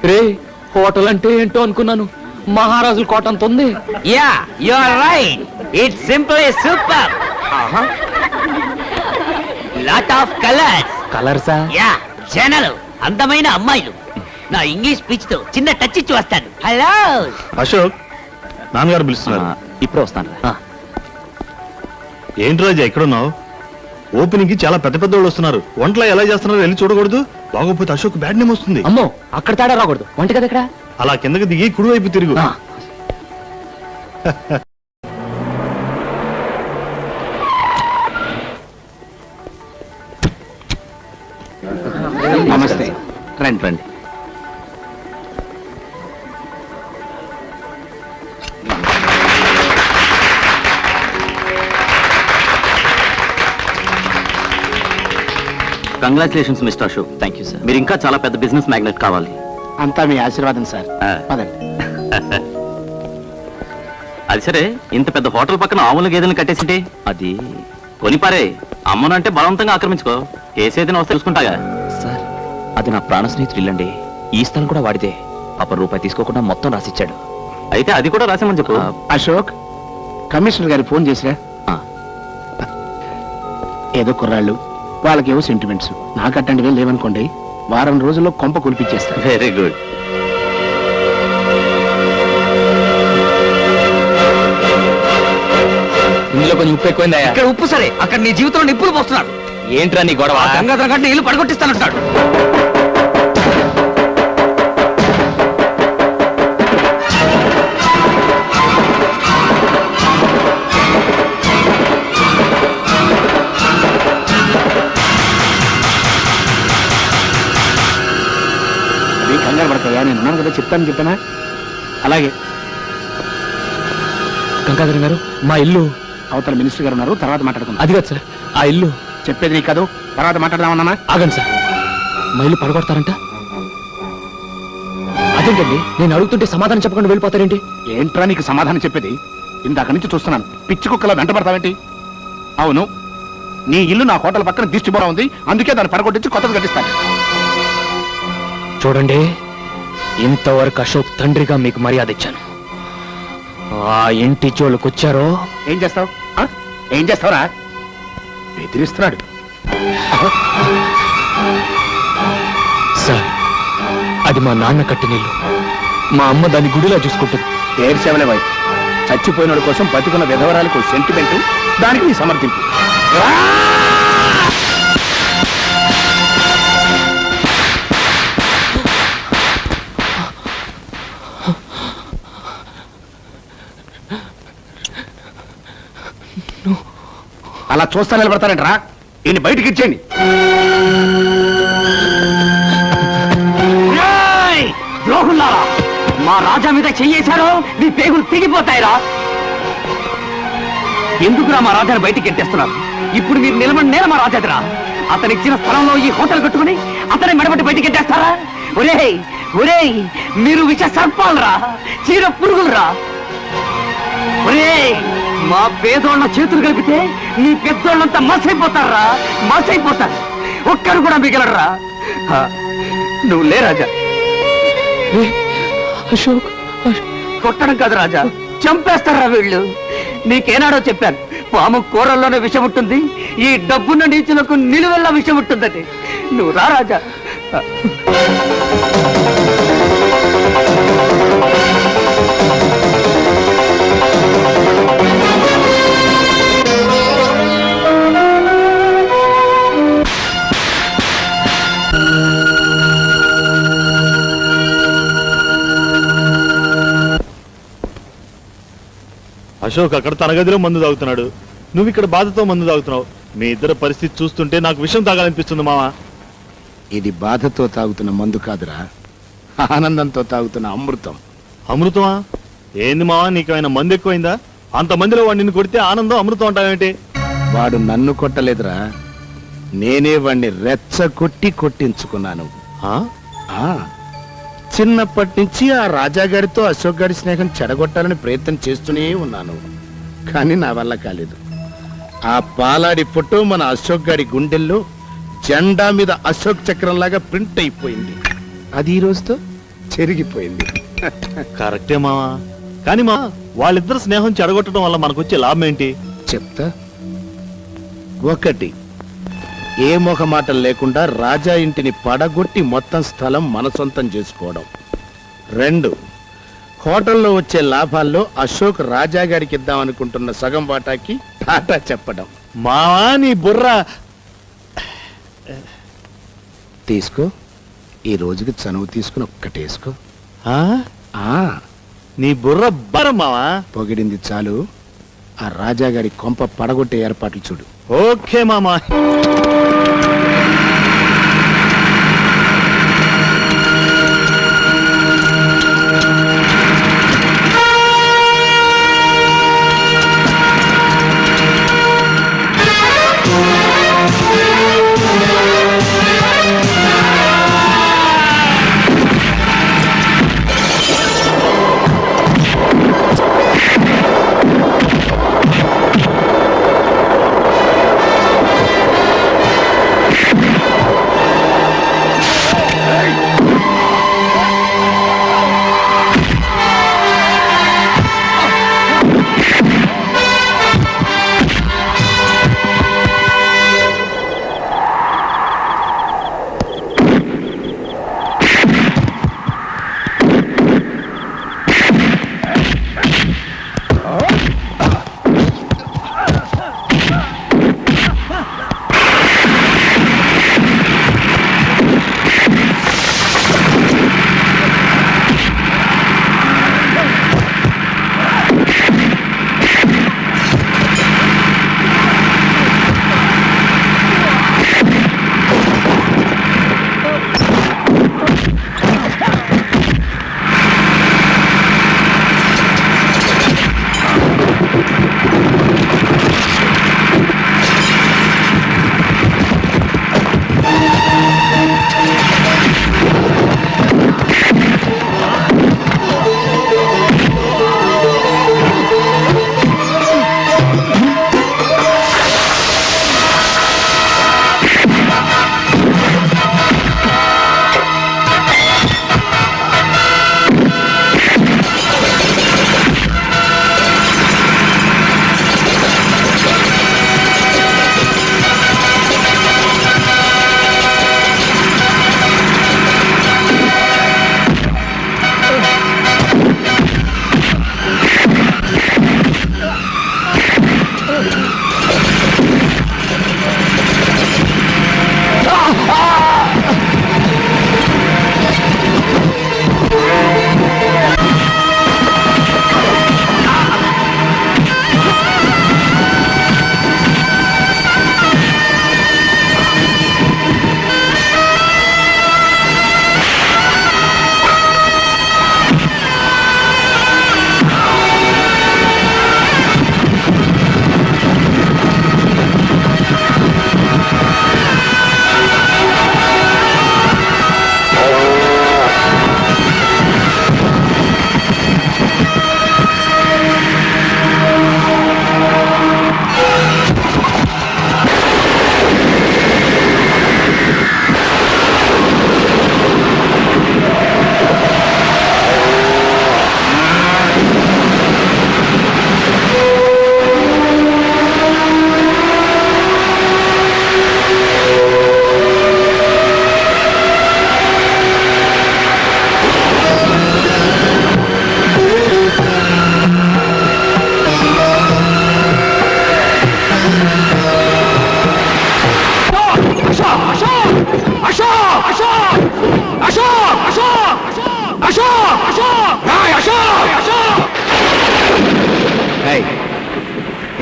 రే, హోటల్ అంటే ఏంటో అనుకున్నాను. మహారాజుల కోట అంత ఉంది. Yeah, you are right. It's simply super. Lot of colours. కలర్సా? యా, జనాలు, అందమైన అమ్మాయిలు. నా ఇంగ్లీష్ స్పీచ్ తో చిన్న టచ్ ఇచ్చి వస్తాను. హలో అశోక్, నాన్నగారు పిలుస్తున్నారు. ఇప్పుడే వస్తాను. ఏంటి రాజా ఎక్కడున్నావు? ఓపెనింగ్ కి చాలా పెద్ద పెద్ద వాళ్ళు వస్తున్నారు. వంటలు ఎలా చేస్తున్నారో వెళ్ళి చూడకూడదు. బాగోపోతే అశోక్ బ్యాడ్ నేమ్ వస్తుంది. అమ్మో, అక్కడ తేడా రాకూడదు. వంట కదా ఇక్కడ. అలా కిందకి దిగి కుడివైపు తిరుగు. నమస్తే రండి రండి. Congratulations mister Ashok. Thank you sir. మీరు ఇంకా చాలా పెద్ద బిజినెస్ మ్యాగ్నెట్ కావాలి. అంతా మీ ఆశీర్వాదం సార్. పదండి. అది సరే, ఇంత పెద్ద హోటల్ పక్కన ఆవుల గేదెలను కట్టేసింటే అది కొనిపారే. అమ్మనంటే బలవంతంగా ఆక్రమించుకో. కేసేదైనా వస్తే చూసుకుంటాగా. సార్, అది నా ప్రాణ స్నేహితుడు ఇల్లండి. ఈ స్థలం కూడా వాడితే. పాప రూపాయి తీసుకోకుండా మొత్తం రాసిచ్చాడు. అయితే అది కూడా రాసామని చెప్పు. అశోక్, కమిషనర్ గారికి ఫోన్ చేసిరా? ఏదో కుర్రాళ్ళు, వాళ్ళకేవో సెంటిమెంట్స్. నాకు అట్లాంటివే లేవనుకోండి, వారం రోజుల్లో కొంప కులిపించేస్తారు. Very good. ఇందులో కొంచెం ఉప్పు ఎక్కువైందా? ఇక్కడ ఉప్పు సరే, అక్కడ నీ జీవితంలో నిప్పులు పోస్తున్నాడు. ఏంట్రా నీ గొడవ? గంగాధర గంట ఇల్లు పడగొట్టిస్తానంటాడు. అది కంగారు పడతాయా? నేను ఉన్నాను కదా, చెప్పానా? అలాగే. గంగాధరం గారు, మా ఇల్లు అవతల మినిస్టర్ గారు ఉన్నారు, తర్వాత మాట్లాడుకుందాం. అది కాదు సార్, ఆ ఇల్లు. చెప్పేది నీ కాదు, తర్వాత మాట్లాడదామన్నా. ఆగండి సార్, మా ఇల్లు పడగొడతారంట. అదేంటండి, నేను అడుగుతుంటే సమాధానం చెప్పకుండా వెళ్ళిపోతారేంటి? ఏంట్రా నీకు సమాధానం చెప్పేది? ఇందాక నుంచి చూస్తున్నాను, పిచ్చి కుక్కలా వెంట పడతావేంటి? అవును, నీ ఇల్లు నా హోటల్ పక్కన దిష్టిబోరా ఉంది, అందుకే దాన్ని పడగొట్టించి కొత్తది కట్టిస్తాను. చూడండి, ఇంతవరకు అశోక్ తండ్రిగా మీకు మర్యాద ఇచ్చాను. ఆ ఇంటి జోలికి వచ్చారో ఏం చేస్తావు? ఏం చేస్తావురా? బెదిరిస్తున్నాడు. సార్, అది మా నాన్న కట్టిన ఇల్లు. మా అమ్మ దాన్ని గుడిలా చూసుకుంటుంది. ఏడ్చేవలే బాయ్, చచ్చిపోయినోడి కోసం బతుకున్న విధవరాలకు సెంటిమెంట్, దానికి నీ సమర్థింపు. అలా చూస్తా నిలబడతానంటరా? ఈయన బయటికి ఇచ్చేయండి. ద్రోహుల్లారా, మా రాజా మీద చెయ్యేశారో నీ పేగులు తెగిపోతాయిరా. ఎందుకురా మా రాజాని బయటికి ఎట్టేస్తున్నారు? ఇప్పుడు మీరు నిలబడి నేల మా రాజాదిరా. అతనిచ్చిన స్థలంలో ఈ హోటల్ కట్టుకుని అతని మెడబట్టి బయటికి ఎట్టేస్తారా? ఒరేయ్ ఒరేయ్, మీరు విష సర్పాలరా, చీర పురుగులరా. ఒరేయ్, మా పేదోళ్ళ చేతులు కలిపితే నీ పెద్దోళ్ళంతా మసైపోతారా, మసైపోతారు. ఒక్కరు కూడా మిగలరా. నువ్వు లే రాజా. అశోక్, కొట్టడం కాదు రాజా, చంపేస్తారా వీళ్ళు. నీకేనాడో చెప్పాను, పాము కూరల్లోనే విషం ఉంటుంది, ఈ డబ్బున్న నీచులకు నిలువెల్లా విషం ఉంటుందని. నువ్వు రా రాజా. అశోక్ అక్కడ తన గదిలో మందు తాగుతున్నాడు, నువ్వు ఇక్కడ బాధతో మందు తాగుతున్నావు. మీ ఇద్దరు పరిస్థితి చూస్తుంటే నాకు విషయం తాగాలనిపిస్తుంది మావా. ఇది బాధతో తాగుతున్న మందు కాదురా, ఆనందంతో తాగుతున్న అమృతం. అమృతమా? ఏంది మావా, నీకేమైనా మందు ఎక్కువైందా? అంతమందిలో వాడు నిన్ను కొడితే ఆనందం అమృతం అంటావేంటి? వాడు నన్ను కొట్టలేదురా, నేనే వాడిని రెచ్చగొట్టి కొట్టించుకున్నాను. చిన్నప్పటి నుంచి ఆ రాజాగారితో అశోక్ గారి స్నేహం చెడగొట్టాలని ప్రయత్నం చేస్తూనే ఉన్నాను, కానీ నా వల్ల కాలేదు. ఆ పాలాడి ఫోటో మన అశోక్ గారి గుండెల్లో జెండా మీద అశోక్ చక్రం లాగా ప్రింట్ అయిపోయింది. అది ఈ రోజుతో చెరిగిపోయింది. కరెక్టే మావా, కానీ మా వాళ్ళిద్దరు స్నేహం చెడగొట్టడం వల్ల మనకొచ్చే లాభం ఏంటి చెప్తా. ఒకటి, ఏ మొహమాటం లేకుండా రాజా ఇంటిని పడగొట్టి మొత్తం స్థలం మన సొంతం చేసుకోవడం. 2, హోటల్లో వచ్చే లాభాల్లో అశోక్ రాజా గారికి ఇద్దాం అనుకుంటున్న సగం వాటాకి టాటా చెప్పడం. మావా నీ బుర్ర తీసుకో, ఈ రోజుకి చనువు తీసుకుని ఒక్కటేసుకో. నీ బుర్ర బరం మావా. పొగిడింది చాలు, ఆ రాజా గారి కొంప పడగొట్టే ఏర్పాట్లు చూడు. ఓకే మామా.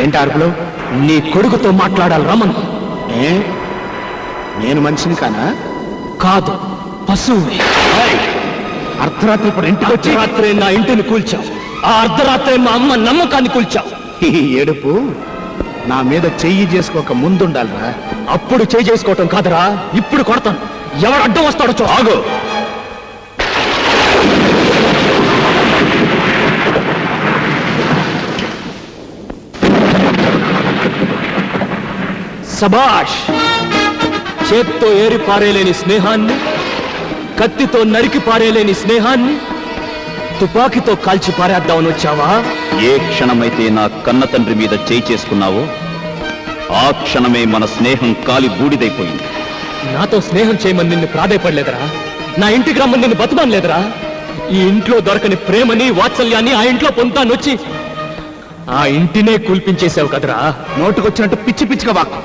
ఏంటి అరుపులు? నీ కొడుకుతో మాట్లాడాలి రమను. ఏ నేను మనిషిని కానా? కాదు, పశువు. అర్ధరాత్రి ఇప్పుడు ఇంటికి వచ్చి రాత్రే నా ఇంటిని కూల్చావు. ఆ అర్ధరాత్రే మా అమ్మ నమ్మకాన్ని కూల్చావు. ఈ ఏడుపు నా మీద చెయ్యి చేసుకోక ముందుండాలిరా. అప్పుడు చేయి చేసుకోవటం కాదురా, ఇప్పుడు కొడతాను. ఎవరు అడ్డం వస్తాడో చూ. ఆగు. సబాష్! చేత్తో ఏరి పారేలేని స్నేహాన్ని, కత్తితో నరికి పారేలేని స్నేహాన్ని తుపాకీతో కాల్చి పారేద్దామని వచ్చావా? ఏ క్షణమైతే నా కన్న తండ్రి మీద చేయి చేసుకున్నావో ఆ క్షణమే మన స్నేహం కాలి బూడిదైపోయింది. నాతో స్నేహం చేయమని నిన్ను ప్రాధాయపడలేదురా. నా ఇంటికి రమ్మని నిన్ను బతుమానలేదురా. ఈ ఇంట్లో దొరకని ప్రేమని వాత్సల్యాన్ని ఆ ఇంట్లో పొందుతానొచ్చి ఆ ఇంటినే కూల్పించేశావు కదరా. నోటుకొచ్చినట్టు పిచ్చి పిచ్చిగా వాక్కు.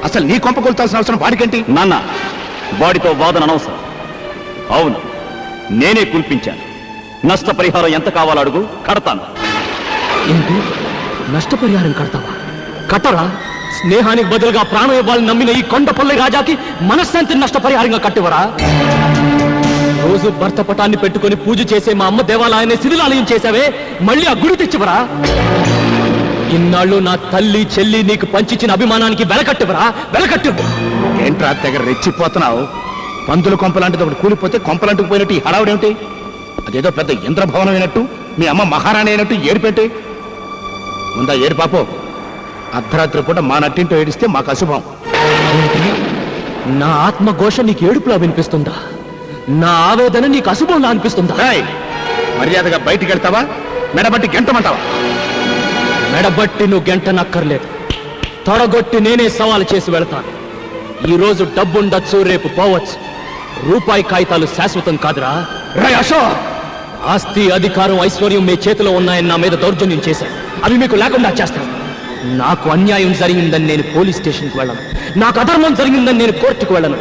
అసలు నీ కొంప కొల్తాల్సిన అవసరం వాడికేంటి? నాన్న, వాడితో వాదన అనవసరం. అవును, నేనే కూల్పించాను. నష్టపరిహారం ఎంత కావాలో అడుగు, కడతాను. ఏంటి, నష్టపరిహారం కడతావా? కట్టరా. స్నేహానికి బదులుగా ప్రాణం ఇవ్వాలని నమ్మిన ఈ కొండపల్లి రాజాకి మనశ్శాంతిని నష్టపరిహారంగా కట్టివరా? రోజు భర్త పటాన్ని పెట్టుకుని పూజ చేసే మా అమ్మ దేవాలయాన్ని శిథిలాలయం చేశావే, మళ్ళీ ఆ గుడి తెచ్చివరా? ఇన్నాళ్ళు నా తల్లి చెల్లి నీకు పంచిచ్చిన అభిమానానికి వెలకట్టివరా? వెలకట్టివు. ఏంట్రా తెగ రెచ్చిపోతున్నావు? పందుల కొంపలాంటిది ఒకటి కూలిపోతే కొంపలంటుకు పోయినట్టు ఈ హడావుడేమిటి? అదేదో పెద్ద ఇంద్రభవనం అయినట్టు, మీ అమ్మ మహారాణి అయినట్టు ఏడిపెట్టి ముందా ఏడు పాపో. అర్ధరాత్రి పూట మా నట్టింటో ఏడిస్తే మాకు అశుభం. నా ఆత్మఘోష నీకు ఏడుపులా వినిపిస్తుందా? నా ఆవేదన నీకు అశుభంలా అనిపిస్తుందా? ఏయ్, మర్యాదగా బయటికి వెళ్తావా, మెడబట్టి గెంటమంటావా? మెడబట్టి నువ్వు గంట నక్కర్లేదు. తొడగొట్టి నేనే సవాలు చేసి వెళ్తాను. ఈ రోజు డబ్బుండొచ్చు, రేపు పోవచ్చు. రూపాయి కాగితాలు శాశ్వతం కాదురా. రే అశోక్, ఆస్తి అధికారం ఐశ్వర్యం మీ చేతిలో ఉన్నాయని నా మీద దౌర్జన్యం చేశారు. అవి మీకు లేకుండా చేస్తాను. నాకు అన్యాయం జరిగిందని నేను పోలీస్ స్టేషన్కి వెళ్ళను. నాకు అధర్మం జరిగిందని నేను కోర్టుకు వెళ్ళను.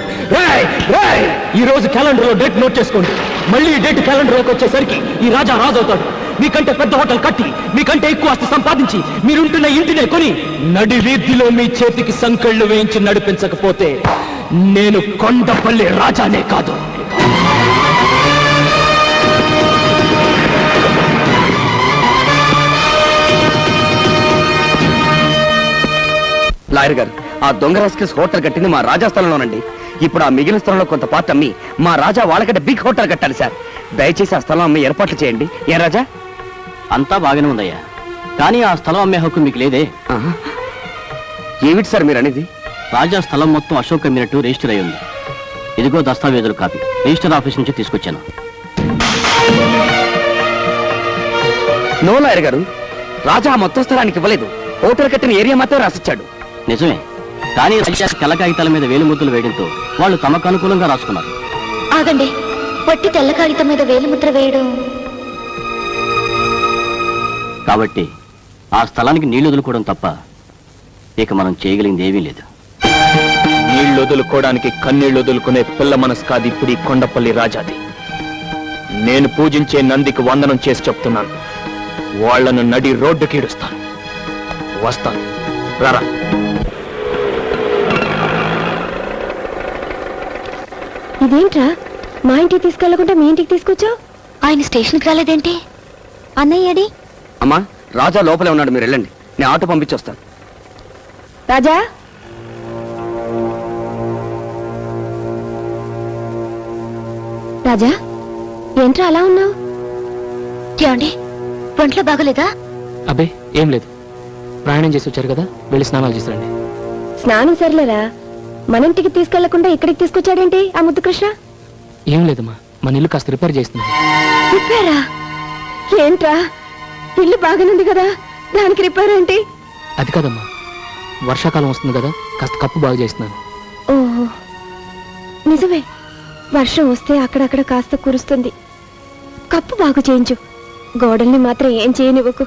ఈ రోజు క్యాలెండర్లో డేట్ నోట్ చేసుకోండి. మళ్ళీ ఈ డేట్ క్యాలెండర్లోకి వచ్చేసరికి ఈ రాజా రాజవుతాడు. మీకంటే పెద్ద హోటల్ కట్టి, మీకంటే ఎక్కువ ఆస్తి సంపాదించి, మీరుంటున్న ఇంటినే కొని నడి వీధిలో మీ చేతికి సంకెళ్ళు వేయించి నడిపించకపోతే నేను కొండపల్లి రాజానే కాదు. లాయర్ గారు, ఆ దొంగ రాస్కెల్స్ హోటల్ కట్టింది మా రాజా స్థలంలోనండి. ఇప్పుడు ఆ మిగిలిన స్థలంలో కొంత పార్ట్ అమ్మి మా రాజా వాళ్ళకంటే బిగ్ హోటల్ కట్టాలి సార్. దయచేసి ఆ స్థలం అమ్మి ఏర్పాట్లు చేయండి. ఏ రాజా? అంతా బాగానే ఉందయ్యా, కానీ ఆ స్థలం అమ్మే హక్కు మీకు లేదే. ఏమిటి సార్ మీరు అనేది? రాజా స్థలం మొత్తం అశోక్ అమ్మినట్టు రిజిస్టర్ అయి ఉంది. ఇదిగో దస్తావేజుల కాపీ, రిజిస్టర్ ఆఫీస్ నుంచి తీసుకొచ్చాను. నో లాయర్ గారు, రాజా ఆ మొత్తం స్థలానికి ఇవ్వలేదు. హోటల్ కట్టిన ఏరియా మాత్రం రాసిచ్చాడు. నిజమే, కానీ రాజా తెల్ల కాగితాల మీద వేలు ముద్రలు వేయడంతో వాళ్ళు తమకు అనుకూలంగా రాసుకున్నారు. ఆగండి, వట్టి తెల్ల కాగితం మీద వేలిముద్ర వేయడం. కాబట్టి ఆ స్థలానికి నీళ్లు వదులుకోవడం తప్ప ఇక మనం చేయగలిగింది ఏమీ లేదు. నీళ్లు వదులుకోవడానికి కన్నీళ్లు వదులుకునే పిల్ల మనసు కాదు ఇప్పుడు ఈ కొండపల్లి రాజాది. నేను పూజించే నందికి వందనం చేసి చెప్తున్నాను, వాళ్లను నడి రోడ్డుకి ఈడుస్తాను. వస్తాను, రారా. ఇదేంట్రా, మా ఇంటికి తీసుకెళ్లకుండా మీ ఇంటికి తీసుకొచ్చావు? ఆయన స్టేషన్కి రాలేదేంటి? అన్నయ్యడి? అమ్మా, రాజా లోపలే ఉన్నాడు, మీరు వెళ్ళండి. నేను ఆటో పంపించొస్తాను. రాజా, రాజా, ఏంట్రా అలా ఉన్నావు? ఏమండి, ఒంట్లో బాగోలేదా? అబ్బే ఏం లేదు, ప్రయాణం చేసి వచ్చారు కదా, వెళ్ళి స్నానాలు చేసిరండి. స్నానం సర్లేరా, మన ఇంటికి తీసుకెళ్లకుండా ఇక్కడికి తీసుకొచ్చాడేంటి ఆ ముద్దు కృష్ణ? ఏం లేదమ్మా, మన ఇల్లు కాస్త రిపేర్ చేస్తున్నాను. రిపేరా? ఏంట్రా, ఇల్లు బాగానుంది కదా, దానికి రిపేర్ ఏంటి? అది కాదమ్మా, వర్షాకాలం వస్తుంది కదా, కాస్త కప్పు బాగు చేస్తున్నాను. ఓహో, నిజమే. వర్షం వస్తే అక్కడక్కడ కాస్త కురుస్తుంది. కప్పు బాగు చేయించు, గోడల్ని మాత్రం ఏం చేయనివ్వకు.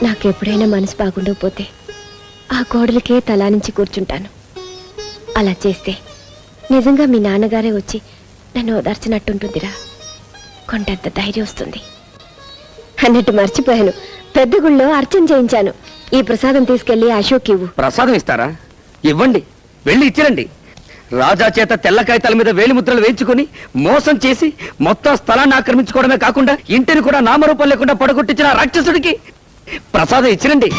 నాకెప్పుడైనా మనసు బాగుండకపోతే ఆ గోడలకే తలా నుంచి కూర్చుంటాను. అలా చేస్తే నిజంగా మీ నాన్నగారే వచ్చి నన్ను ఓదార్చినట్టుంటుందిరా. కొండంత ధైర్యం వస్తుంది. అన్నట్టు మర్చిపోయాను. పెద్ద గుళ్ళో అర్చన చేయించాను. ఈ ప్రసాదం తీసుకెళ్లి అశోక్ ఇవ్వు. ప్రసాదం ఇస్తారా? ఇవ్వండి, వెళ్ళి ఇచ్చిరండి. రాజా చేత తెల్ల కాగితాల మీద వేలిముద్రలు వేయించుకుని మోసం చేసి మొత్తం స్థలాన్ని ఆక్రమించుకోవడమే కాకుండా ఇంటిని కూడా నామరూపం లేకుండా పడగొట్టించిన రాక్షసుడికి ప్రసాదం ఇచ్చిరండి.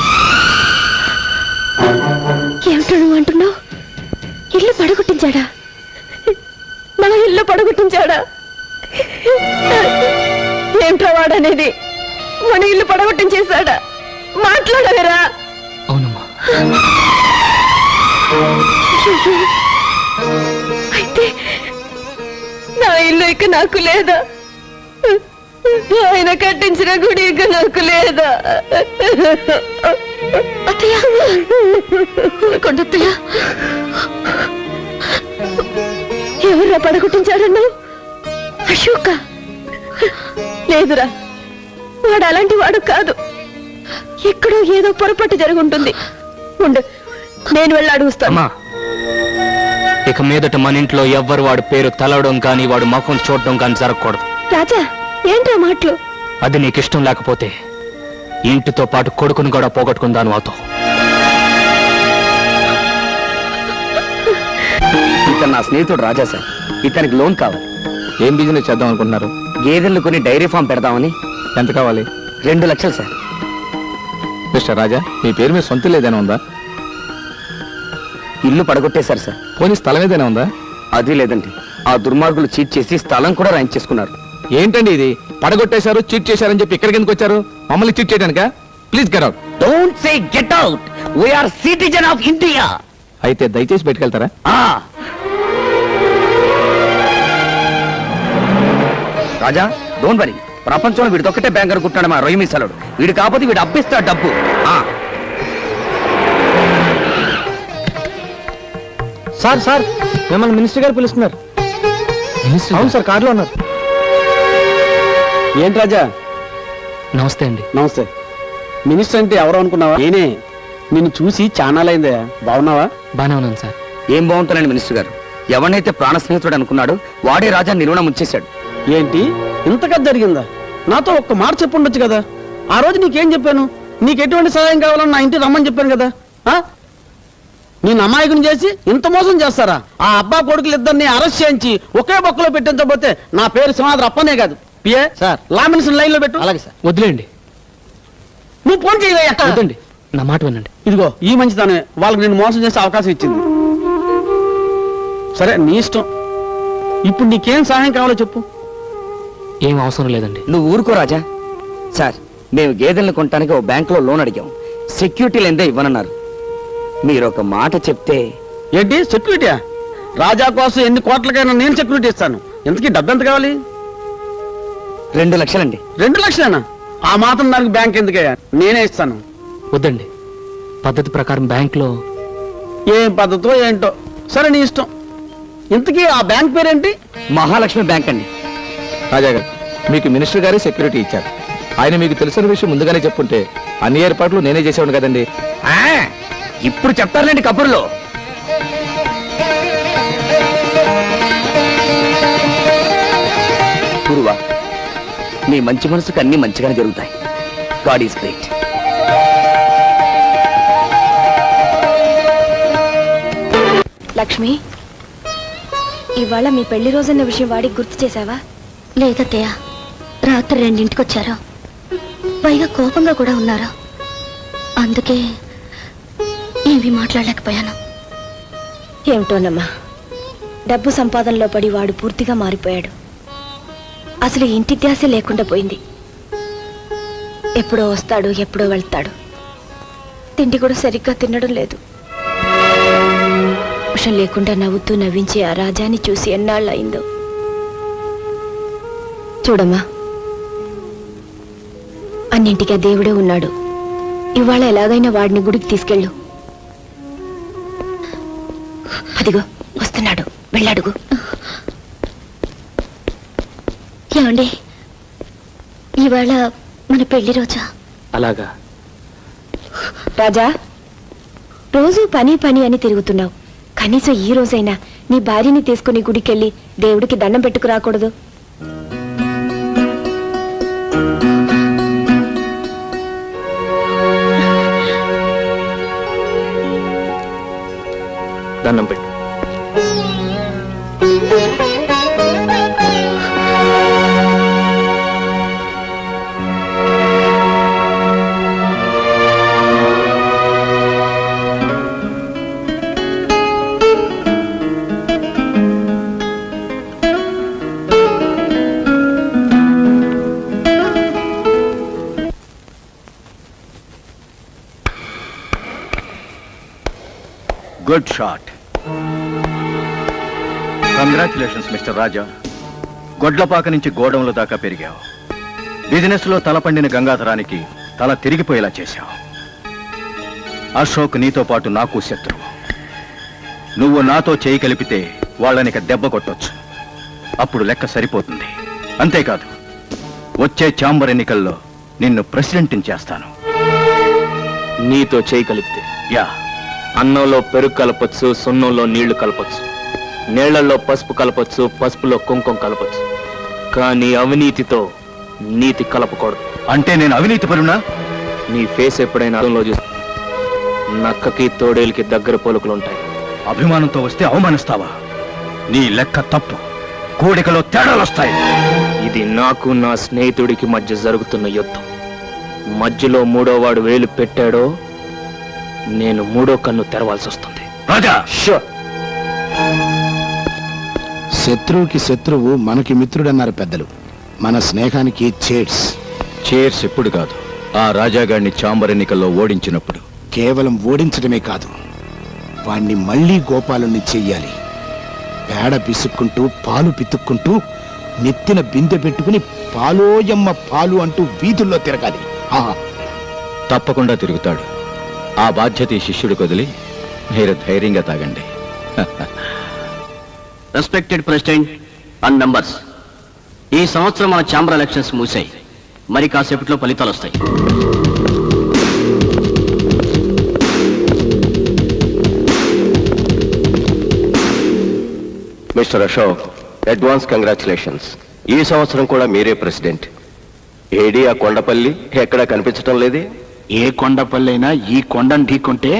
ఏమిటో నువ్వు అంటున్నావు? ఇల్లు పడగొట్టించాడా? నా ఇల్లు పడగొట్టించాడా? ఏమిట్రా వాడనేది? మన ఇల్లు పడగొట్టించేశాడా? మాట్లాడవేరా? అవునమ్మా. అయితే నా ఇల్లు ఇక నాకు లేదా? ఆయన కట్టించిన గుడి ఇక నాకు లేదా? అత్తయ్య కొండత్తయ్య, ఎవర్రా పడగొట్టించాడన్నావు? అశోక? లేదురా, వాడు అలాంటి వాడు కాదు. ఎక్కడో ఏదో పొరపాటు జరుగుంటుంది. ఉండు, నేను వెళ్ళి అడుగుస్తాను. అమ్మా, ఇక మీదట మన ఇంట్లో ఎవ్వరు వాడి పేరు తలవడం కానీ వాడు ముఖం చూడడం కానీ జరగకూడదు. రాజా, ఏంట్రా మాటలు? అది నీకు ఇష్టం లేకపోతే ఇంటితో పాటు కొడుకుని కూడా పోగొట్టుకుందాను అవుతావు. ఇతను నా స్నేహితుడు రాజా సార్. ఇతనికి లోన్ కావాలి. ఏం బిజినెస్ చేద్దాం అనుకుంటున్నారు? గేదెలు కొని డైరీ ఫామ్ పెడదామని. ఎంత కావాలి? 2 లక్షలు సార్. మిస్టర్ రాజా, మీ పేరు మీద సొంత ఏదైనా ఉందా? ఇల్లు పడగొట్టేశారు సార్. పోనీ స్థలం ఏదైనా ఉందా? అది లేదండి. ఆ దుర్మార్గులు చీట్ చేసి స్థలం కూడా రాయించేసుకున్నారు. ఏంటండి ఇది? పడగొట్టేశారు, చీట్ చేశారని చెప్పి ఇక్కడికి ఎందుకు వచ్చారు? మమ్మల్ని చీట్ చేయడానికా? Please get out. Don't say get out. We are citizen of India. అయితే దయచేసి బయటకెళ్తారా? రాజా, డోంట్ వరీ. ప్రపంచంలో వీడితొక్కటే బ్యాంక్ అనుకుంటున్నాడు మా రొయ్యి మీసాలుడు. వీడు కాకపోతే వీడు అప్పిస్తాడు డబ్బు. సార్ సార్, మిమ్మల్ని మినిస్టర్ గారు పిలుస్తున్నారు. అవును సార్, కార్లో ఉన్నారు. ఏంటి రాజా? నమస్తే అండి. నమస్తే. మినిస్టర్ అంటే ఎవరు అనుకున్నావా? నేనే. నిన్ను చూసి చానాలైందే. బాగున్నావా? బానే ఉన్నాను సార్. ఏం బాగుంటానండి మినిస్టర్ గారు. ఎవరినైతే ప్రాణ స్నేహితుడు అనుకున్నాడు వాడే రాజా నిర్వహణ ముంచేశాడు. ఏంటి ఇంతగా జరిగిందా? నాతో ఒక్క మాట చెప్పుండొచ్చు కదా. ఆ రోజు నీకేం చెప్పాను? నీకు ఎటువంటి సహాయం కావాలని నా ఇంటికి రమ్మని చెప్పాను కదా. నేను అమాయకుని చేసి ఇంత మోసం చేస్తారా? ఆ అబ్బా కొడుకులు ఇద్దరిని అరెస్ట్ చేయించి ఒకే బొక్కలో పెట్టించబోతే నా పేరు సింహాద్రి అప్పనే కాదు. PA sir, law minister line లో పెట్టు. అలాగే సార్. వదిలేండి. నువ్వు ఫోన్ చేయవయ్యా. వద్దండి, నా మాట వినండి. ఇదిగో ఈ మంచితనే వాళ్ళకి నేను మోసం చేసే అవకాశం ఇచ్చింది. సరే, నీ ఇష్టం. ఇప్పుడు నీకేం సహాయం కావాలో చెప్పు. ఏం అవసరం లేదండి. నువ్వు ఊరుకో రాజా. సార్, మేము గేదెలను కొనడానికి ఓ బ్యాంకులో లోన్ అడిగాం. సెక్యూరిటీ లేదే ఇవ్వనన్నారు. మీరు ఒక మాట చెప్తే. ఏంటి సెక్యూరిటీయా? రాజా కోసం ఎన్ని కోట్లకైనా నేను సెక్యూరిటీ ఇస్తాను. ఇంతకీ డబ్బు ఎంత కావాలి? 2 లక్షలండి. 2 లక్షలేనా? ఆ మాత్రం దానికి బ్యాంక్ ఎందుకయ్యా? నేనే ఇస్తాను. వద్దండి, పద్ధతి ప్రకారం బ్యాంక్లో. ఏం పద్ధతో ఏంటో. సరే, నీ ఇష్టం. ఇంతకీ ఆ బ్యాంక్ పేరేంటి? మహాలక్ష్మి బ్యాంక్ అండి. రాజా గారు, మీకు మినిస్టర్ గారే సెక్యూరిటీ ఇచ్చారు. ఆయన మీకు తెలిసిన విషయం ముందుగానే చెప్పుంటే అన్ని ఏర్పాట్లు నేనే చేసేవాడు కదండి. ఇప్పుడు చెప్తారులేండి కబుర్లో. గురువా, నీ మంచి మనసుకు అన్ని మంచిగానే జరుగుతాయి. God is great. లక్ష్మి, ఇవాళ మీ పెళ్లి రోజన్న విషయం వాడికి గుర్తు చేశావా? లేదత్తయ్య, రాత్రి 2ంటికి వచ్చారు. పైగా కోపంగా కూడా ఉన్నారు. అందుకే ఏమీ మాట్లాడలేకపోయాను. ఏమిటోనమ్మా, డబ్బు సంపాదనలో పడి వాడు పూర్తిగా మారిపోయాడు. అసలు ఇంటి ధ్యాస లేకుండా పోయింది. ఎప్పుడో వస్తాడు, ఎప్పుడో వెళ్తాడు. తిండి కూడా సరిగ్గా తినడం లేదు. విషం లేకుండా నవ్వుతూ నవ్వించే ఆ రాజాని చూసి ఎన్నాళ్ళు అయిందో. చూడమ్మా, అన్నింటికీ ఆ దేవుడే ఉన్నాడు. ఇవాళ ఎలాగైనా వాడిని గుడికి తీసుకెళ్ళు. అదిగో వస్తున్నాడు, వెళ్ళడుగు. ఏమండి, ఇవాళ మన పెళ్లి రోజా? అలాగా. రాజా, రోజు పని పని అని తిరుగుతున్నావు. కనీసం ఈ రోజైనా నీ భార్యని తీసుకుని గుడికెళ్ళి దేవుడికి దండం పెట్టుకు రాకూడదు? దండం పెట్టు. Good shot. కంగ్రాచులేషన్స్ మిస్టర్ రాజా. గొడ్లపాక నుంచి గోడౌన్ల దాకా పెరిగావు. బిజినెస్ లో తలపండిన గంగాధరానికి తల తిరిగిపోయేలా చేశావు. అశోక్ నీతో పాటు నాకు శత్రువు. నువ్వు నాతో చేయి కలిపితే వాళ్ళనిక దెబ్బ కొట్టొచ్చు. అప్పుడు లెక్క సరిపోతుంది. అంతేకాదు, వచ్చే ఛాంబర్ ఎన్నికల్లో నిన్ను ప్రెసిడెంట్ని చేస్తాను. నీతో చేయి కలిపితే యా, అన్నంలో పెరుగు కలపొచ్చు, సున్నంలో నీళ్లు కలపొచ్చు, నీళ్లలో పసుపు కలపొచ్చు, పసుపులో కుంకుమ కలపొచ్చు. కానీ అవినీతితో నీతి కలపకూడదు. అంటే నేను అవినీతి పరునా? నీ ఫేస్ ఎప్పుడైనా అర్థంలో చూసి నక్కకి తోడేలికి దగ్గర పోలుకలుంటాయి. అభిమానంతో వస్తే అవమానిస్తావా? నీ లెక్క తప్పు. కూడికలో తేడాలొస్తాయి. ఇది నాకు నా స్నేహితుడికి మధ్య జరుగుతున్న యుద్ధం. మధ్యలో మూడోవాడు వేలు పెట్టాడో నేను మూడో కన్ను తెరవాల్సి వస్తుంది. రాజా, శత్రువుకి శత్రువు మనకి మిత్రుడన్నారు పెద్దలు. మన స్నేహానికి చేర్స్. చేర్స్ ఎప్పుడు కాదు, ఆ రాజాగాడిని ఛాంబర్ ఎన్నికల్లో ఓడించినప్పుడు. కేవలం ఓడించడమే కాదు, వాణ్ణి మళ్ళీ గోపాలుని చెయ్యాలి. పేడ పిసుక్కుంటూ పాలు పితుక్కుంటూ నెత్తిన బిందె పెట్టుకుని పాలోయమ్మ పాలు అంటూ వీధుల్లో తిరగాలి. తప్పకుండా తిరుగుతాడు. ఆ బాధ్యత ఈ శిష్యుడికి వదిలి మీరు ధైర్యంగా తాగండి. రెస్పెక్టెడ్ ప్రెసిడెంట్ అండ్ మెంబర్స్, ఈ సంవత్సరం మన ఛాంబర్ ఎలక్షన్స్ మూసాయి. మరి కాసేపట్లో ఫలితాలు వస్తాయి. Mister Ashok, advance congratulations. ఈ సంవత్సరం కూడా మీరే ప్రెసిడెంట్. ఏడి ఆ కొండపల్లి ఎక్కడా కనిపించటం లేదే? ఏ కొండపల్లి అయినా ఈ కొండను ఢీకొంటే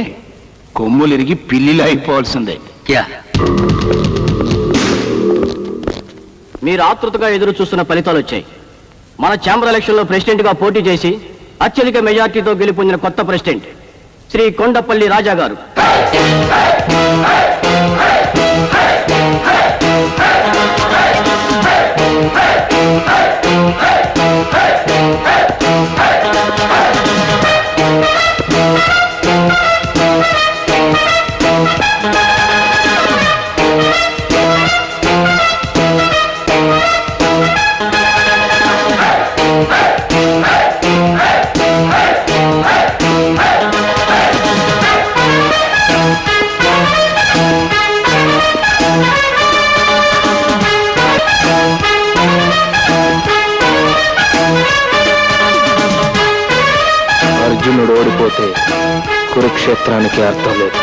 కొమ్ములిరిగి పిల్లిలు అయిపోవాల్సిందే. మీరు ఆతృతగా ఎదురు చూస్తున్న ఫలితాలు వచ్చాయి. మన ఛాంబర్ ఎలక్షన్ లో ప్రెసిడెంట్ గా పోటీ చేసి అత్యధిక మెజార్టీతో గెలుపొందిన కొత్త ప్రెసిడెంట్ శ్రీ కొండపల్లి రాజా గారు. అర్జునుడు ఓడిపోతే కురుక్షేత్రానికి అర్థం లేదు.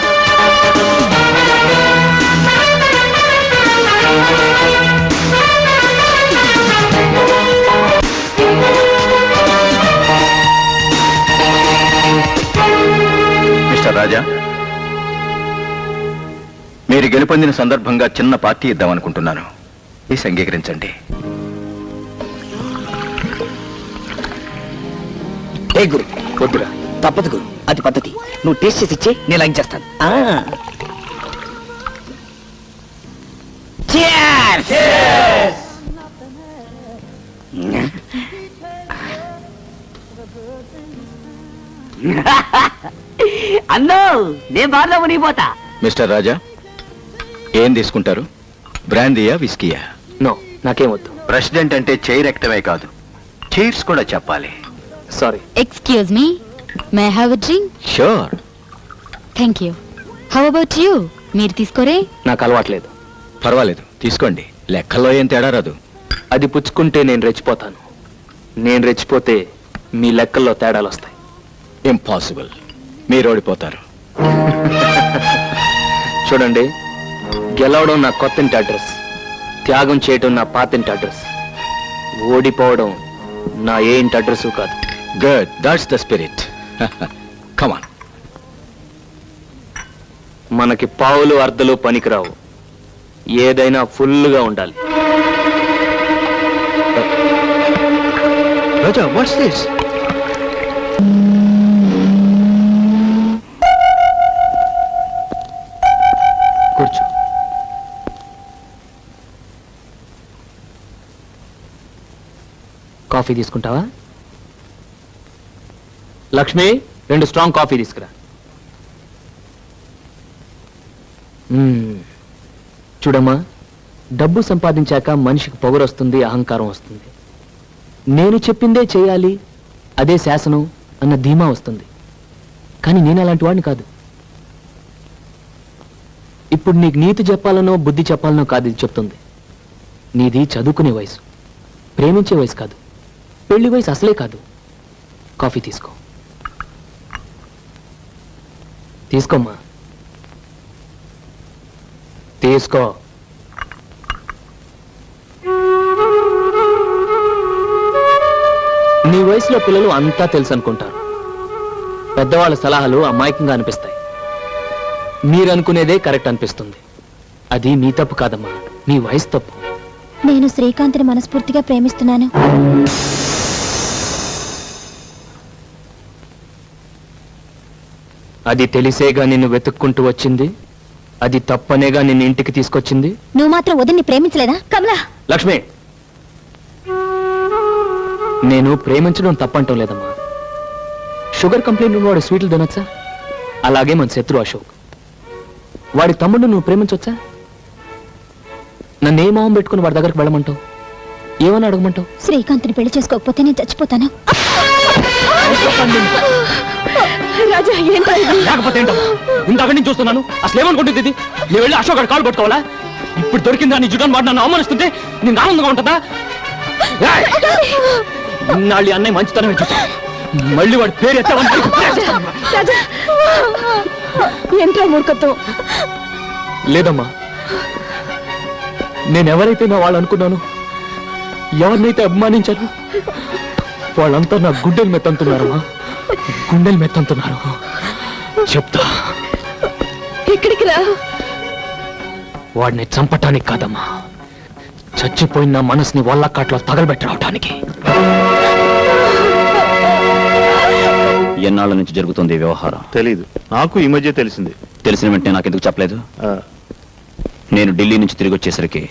మిస్టర్ రాజా, మీరు గెలుపొందిన సందర్భంగా చిన్న పార్టీ ఇద్దామనుకుంటున్నాను. ప్లీజ్ అంగీకరించండి. ఏ గురు, వద్దురా, తప్పదు గురు, అది పద్ధతి. నువ్వు టేస్ట్ చేసి ఇచ్చే, నేను లైక్ చేస్తాను. అన్నో, నేను బాగా మునిగిపోతా. మిస్టర్ రాజా, ఏం తీసుకుంటారు? బ్రాందీయా, విస్కీయా? నో, నాకేం వద్దు. ప్రెసిడెంట్ అంటే చైర్ ఎక్కడమే కాదు, చైర్స్ కూడా చెప్పాలి. Sorry. Excuse me, may I have a drink? Sure. Thank you. How about you? మీరు తీసుకోరే? నాకు అలవాట్లేదు. పర్వాలేదు, తీసుకోండి. లెక్కల్లో ఏం తేడా రాదు. అది పుచ్చుకుంటే నేను రెచ్చిపోతాను. నేను రెచ్చిపోతే మీ లెక్కల్లో తేడాలు వస్తాయి. ఇంపాసిబుల్, మీరు ఓడిపోతారు. చూడండి, గెలవడం నా కొత్తింటి అడ్రస్, త్యాగం చేయడం నా పాతింటి అడ్రస్, ఓడిపోవడం నా ఏ ఇంటి అడ్రస్ కాదు. Good, that's the spirit. Come on. మనకి పావులు అర్ధలు పనికిరావు, ఏదైనా ఫుల్గా ఉండాలి. రాజా, వాట్స్ దిస్? కూర్చో. కాఫీ తీసుకుంటావా? లక్ష్మి, 2 స్ట్రాంగ్ కాఫీ తీసుకురా. చూడమ్మా, డబ్బు సంపాదించాక మనిషికి పొగరు వస్తుంది, అహంకారం వస్తుంది. నేను చెప్పిందే చేయాలి, అదే శాసనం అన్న ధీమా వస్తుంది. కానీ నేను అలాంటి వాడిని కాదు. ఇప్పుడు నీకు నీతి చెప్పాలనో బుద్ధి చెప్పాలనో కాదు ఇది చెప్తుంది. నీది చదువుకునే వయసు, ప్రేమించే వయసు కాదు, పెళ్లి వయసు అసలే కాదు. కాఫీ తీసుకో. తీసుకోమ్మా, తీసుకో. నీ వయసులో పిల్లలు అంతా తెలుసు అనుకుంటారు. పెద్దవాళ్ళ సలహాలు అమాయకంగా అనిపిస్తాయి. మీరనుకునేదే కరెక్ట్ అనిపిస్తుంది. అది మీ తప్పు కాదమ్మా, మీ వయసు తప్పు. నేను శ్రీకాంత్ని మనస్ఫూర్తిగా ప్రేమిస్తున్నాను. అది తెలిసేగా నిన్ను వెతుక్కుంటూ వచ్చింది, అది తప్పనేగా నిన్ను ఇంటికి తీసుకొచ్చింది. నువ్వు మాత్రం వదిన్ని ప్రేమించలేదా? కమలా, లక్ష్మి, నేను ప్రేమించడం తప్పంటం లేదమ్మా. షుగర్ కంప్లైంట్ ఉన్నవాడు స్వీట్లు తినొచ్చా? అలాగే మన శత్రు అశోక్, వాడి తమ్ముడు నువ్వు ప్రేమించొచ్చా? నన్ను ఏ మొహం పెట్టుకుని వాడి దగ్గరకు వెళ్ళమంటావు? ఏమని అడగమంటావు? శ్రీకాంత్ని పెళ్లి చేసుకోకపోతే నేను చచ్చిపోతాను. రాజా, ఏంటో లేకపోతే ఏంటో ఇంతకటి నుంచి చూస్తున్నాను. అసలు ఏమనుకుంటుంది ఇది? నేను వెళ్ళి అశోక్ గారి కాలు పట్టుకోవాలా? ఇప్పుడు దొరికిందా నీ జుటాన్ని వాడు నన్ను అవమానిస్తుంటే నేను ఆనందంగా ఉంటుందా? ఇన్నాళ్ళు అన్నయ్య మంచితనం చూసా, మళ్ళీ వాడి పేరు ఎత్తావని ఏంటో మూర్ఖత్వం. లేదమ్మా, నేనెవరైతే నా వాళ్ళు అనుకున్నాను, ఎవరినైతే అభిమానించాను, వాళ్ళంతా నా గుండెలు మెత్తంటున్నారమ్మా, గుండెలు మెత్తంటున్నారు. చెప్తా. ఇక్కడికి రా. వాడిని చంపటానికి కాదమ్మా, చచ్చిపోయిన నా మనసుని వల్లకాట్లో తగలబెట్టి రావటానికి. ఎన్నాళ్ళ నుంచి జరుగుతుంది ఈ వ్యవహారం? తెలీదు, నాకు ఈ మధ్య తెలిసింది. తెలిసిన వెంటనే నాకెందుకు చెప్పలేదు? నేను ఢిల్లీ నుంచి తిరిగి వచ్చేసరికి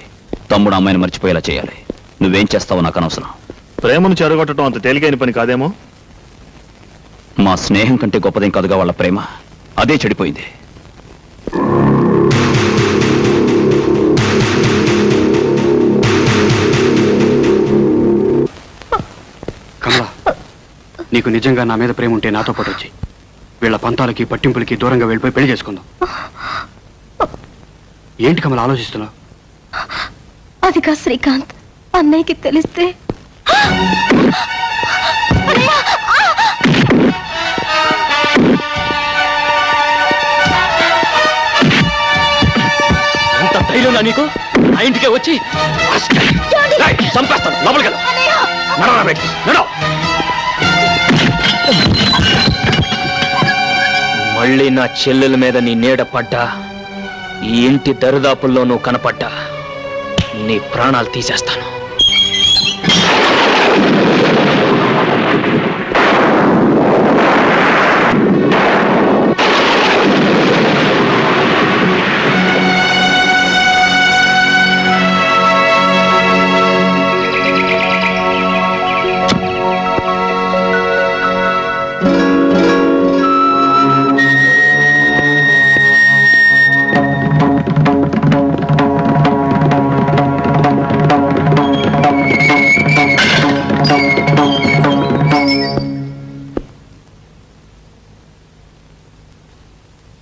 తమ్ముడు అమ్మాయిని మర్చిపోయేలా చేయాలి. నువ్వేం చేస్తావో నాకు అనవసరం. ప్రేమను చెరగొట్టడం అంత తేలికైన పని కాదేమో. మా స్నేహం కంటే గొప్పదేం కాదుగా వాళ్ళ ప్రేమ, అదే చెడిపోయింది. కమలా, నీకు నిజంగా నా మీద ప్రేమ ఉంటే నాతో పాటు వచ్చి వీళ్ళ పంతాలకి పట్టింపులకి దూరంగా వెళ్ళిపోయి పెళ్లి చేసుకుందాం. ఏంటి కమలా ఆలోచిస్తున్నావు? అదిగా శ్రీకాంత్, అన్నయ్యకి తెలిస్తే ఎంత ధైర్యం నీకు? ఆ ఇంటికే వచ్చి చంపేస్తాను. లోపలికి మళ్ళీ నా చెల్లెల మీద నీ నీడ పడ్డా, ఈ ఇంటి దరిదాపుల్లో నువ్వు కనపడ్డా, నీ ప్రాణాలు తీసేస్తాను.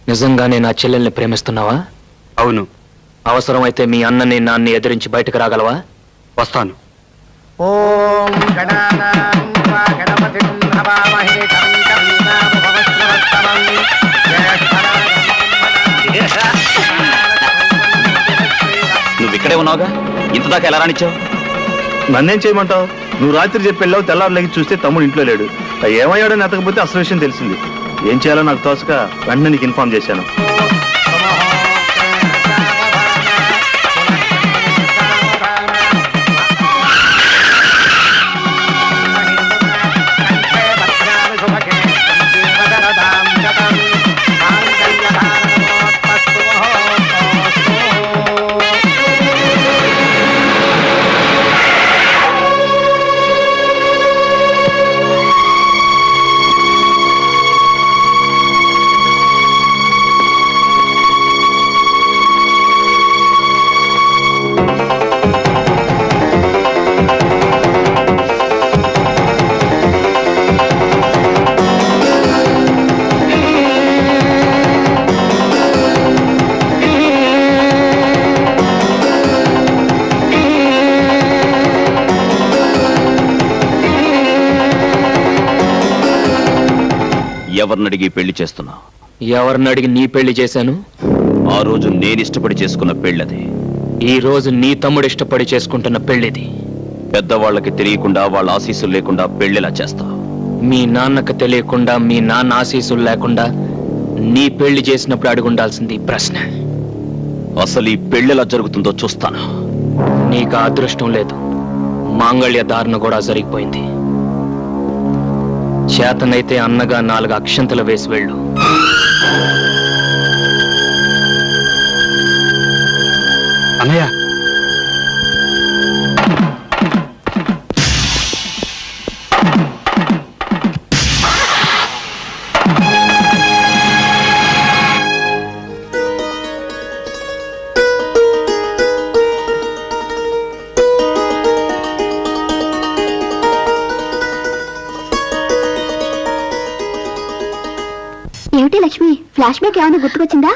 నిజంగానే నా చెల్లెల్ని ప్రేమిస్తున్నావా? అవును. అవసరమైతే మీ అన్నని నాన్ని ఎదిరించి బయటకు రాగలవా? వస్తాను. ఓం గణానాం వా గణపతిం నమామహే కవిం కవీనాముపమశ్రవస్తమం నువ్వు ఇక్కడే ఉన్నావుగా, ఇంతదాకా ఎలా రానిచ్చావు? నన్నేం చేయమంటావు? నువ్వు రాత్రి చెప్పి వెళ్ళావు, తెల్లారు లెగి చూస్తే తమ్ముడు ఇంట్లో లేడు. ఏమయ్యాడో ఎతకపోతే అసలు విషయం తెలిసింది. ఏం చేయాలో నాకు తోసక వెంటనే నీకు ఇన్ఫార్మ్ చేశాను. ఎవరినడిగి పెళ్లి చేస్తున్నా? ఎవరిని అడిగి నీ పెళ్లి చేశాను? ఆ రోజు నేను ఇష్టపడి చేసుకున్న పెళ్ళది. ఈ రోజు నీ తమ్ముడు ఇష్టపడి చేసుకుంటున్న పెళ్లిది. పెద్దవాళ్ళకి తెలియకుండా వాళ్ళ ఆశీస్సులు లేకుండా పెళ్లిలా చేస్తా. మీ నాన్నకు తెలియకుండా, మీ నాన్న ఆశీస్సులు లేకుండా నీ పెళ్లి చేసినప్పుడు అడుగుండాల్సింది ఈ ప్రశ్న. అసలు ఈ పెళ్లిలా జరుగుతుందో చూస్తాను. నీకు ఆ అదృష్టం లేదు. మాంగళ్య ధారణ కూడా జరిగిపోయింది. చేతనైతే అన్నగా 4 అక్షంతలు వేసి వెళ్ళు. అన్నయ్య, ఏమిటి లక్ష్మి, ఫ్లాష్ బ్యాక్ ఏమైనా గుర్తుకొచ్చిందా?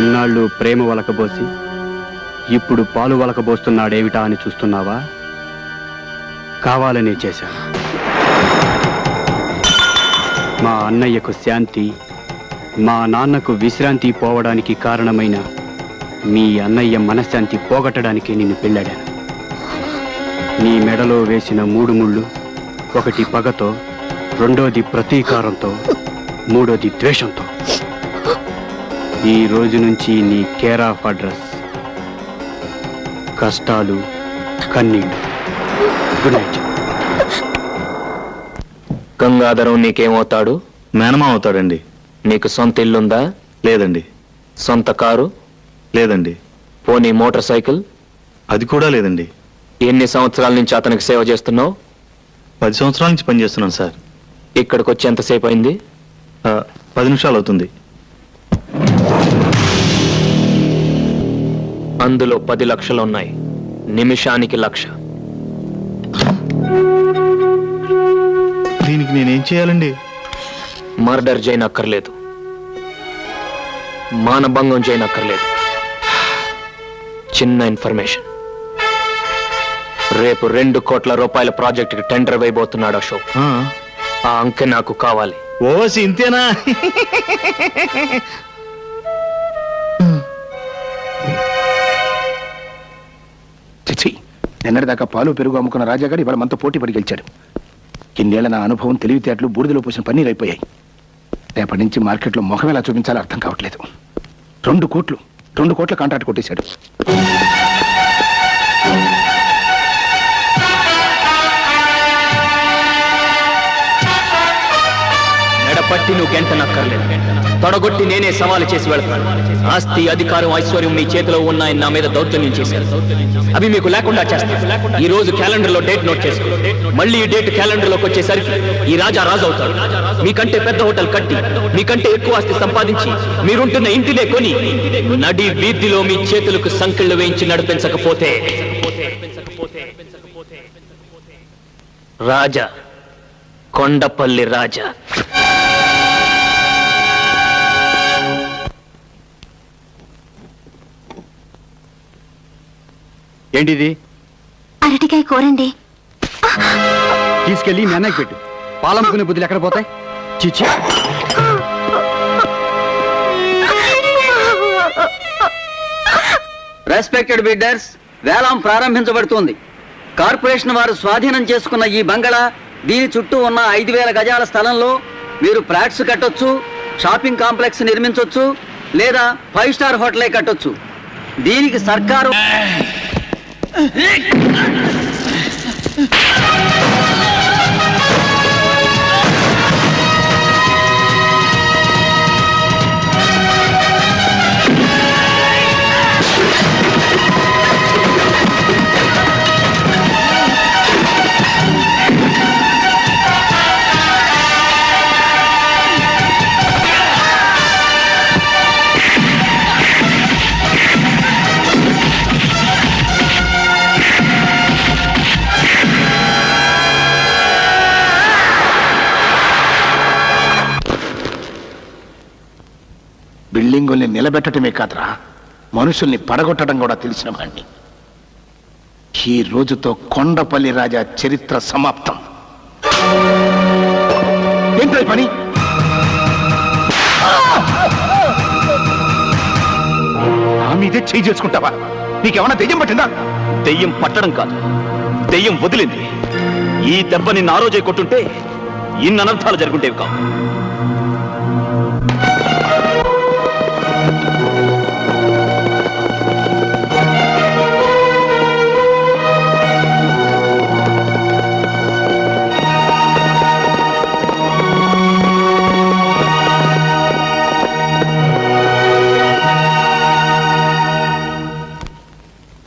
ఇన్నాళ్ళు ప్రేమ వలకబోసి ఇప్పుడు పాలు వలకబోస్తున్నాడేమిటా అని చూస్తున్నావా? కావాలనే చేశాను. మా అన్నయ్యకు శాంతి, మా నాన్నకు విశ్రాంతి పోవడానికి కారణమైన మీ అన్నయ్య మనశ్శాంతి పోగొట్టడానికి నిన్ను పెళ్ళాడాను. నీ మెడలో వేసిన 3 ముళ్ళు, ఒకటి పగతో, రెండోది ప్రతీకారంతో, మూడోది ద్వేషంతో. ఈ రోజు నుంచి నీ కేర్ ఆఫ్ అడ్రస్ కష్టాలు, కన్నీళ్ళు. Good night. గంగాధరం నీకేమవుతాడు? మేనమా అవుతాడండి. నీకు సొంత ఇల్లుందా? లేదండి. సొంత కారు? లేదండి. పోనీ మోటార్ సైకిల్? అది కూడా లేదండి. ఎన్ని సంవత్సరాల నుంచి అతనికి సేవ చేస్తున్నావు? 10 సంవత్సరాల నుంచి పనిచేస్తున్నాను సార్. ఇక్కడికి వచ్చి ఎంతసేపు అయింది? 10 నిమిషాలు అవుతుంది. అందులో 10 లక్షలు ఉన్నాయి. నిమిషానికి 1,00,000. దీనికి నేనేం చేయాలండి? మర్డర్ చేయనక్కర్లేదు, మానభంగం చేయనక్కర్లేదు. చిన్న ఇన్ఫర్మేషన్. రేపు 2 కోట్ల రూపాయల ప్రాజెక్టుకి టెండర్ వేయబోతున్నాడు అశోక్. ఆ అంకె నాకు కావాలి. ఓసి ఇంతేనా? చిచి, నిన్నటిదాకా పాలు పెరుగు అమ్ముకున్న రాజాగాడు ఇవాళ మనతో పోటీ పడి గెలిచాడు. ఇన్నేళ్ల నా అనుభవం, తెలివితేటలు బూడిదలో పోసిన పన్నీరు అయిపోయాయి. రేపటి నుంచి మార్కెట్లో ముఖం ఎలా చూపించాలో అర్థం కావట్లేదు. 2 కోట్ల కాంట్రాక్ట్ కొట్టేశాడు. మెడపట్టి నువ్వు గెంటనక్కర్లేదు. తొడగొట్టి నేనే సవాలు చేసి వెళ్తాను. ఆస్తి, అధికారం, ఐశ్వర్యం మీ చేతిలో ఉన్నాయని నా మీద దౌర్జన్యం చేశారు. అవి మీకు లేకుండా చేస్తాను. ఈ రోజు క్యాలెండర్ లో డేట్ నోట్ చేసుకో. మళ్ళీ ఈ డేట్ క్యాలెండర్ లోకి వచ్చేసరికి ఈ రాజా రాజు అవుతాడు. మీకంటే పెద్ద హోటల్ కట్టి, మీకంటే ఎక్కువ ఆస్తి సంపాదించి, మీరుంటున్న ఇంటినే కొని, నడి వీధిలో మీ చేతులకు సంకెళ్ళు వేయించి నడిపించకపోతే రాజా, కొండపల్లి రాజా. ఏంటిది? అరటికాయ కూరండి. తీసుకెళ్ళి మీ అన్నయ్యకి పెట్టు. పాలమ్ముకునే బుద్ధులు ఎక్కడ పోతాయి? చిచ్చి. రెస్పెక్టెడ్ బిడ్డర్స్, వేలం ప్రారంభించబడుతోంది. కార్పొరేషన్ వారు స్వాధీనం చేసుకున్న ఈ బంగళా, దీని చుట్టూ ఉన్న 5,000 గజాల స్థలంలో మీరు ఫ్లాట్స్ కట్టొచ్చు, షాపింగ్ కాంప్లెక్స్ నిర్మించొచ్చు, లేదా 5 స్టార్ హోటలే కట్టొచ్చు. దీనికి సర్కారు బిల్డింగుల్ని నిలబెట్టడమే కాదురా, మనుషుల్ని పడగొట్టడం కూడా తెలిసిన వాణ్ణి. ఈ రోజుతో కొండపల్లి రాజా చరిత్ర సమాప్తం. ఏంటో ఈ పని? నా మీదే చేయి చేసుకుంటావా? నీకేమన్నా దెయ్యం పట్టిందా? దెయ్యం పట్టడం కాదు, దెయ్యం వదిలింది. ఈ దెబ్బ నిన్ను ఆ రోజే కొట్టుంటే ఇన్ని అనర్థాలు జరుగుంటేవి కావు.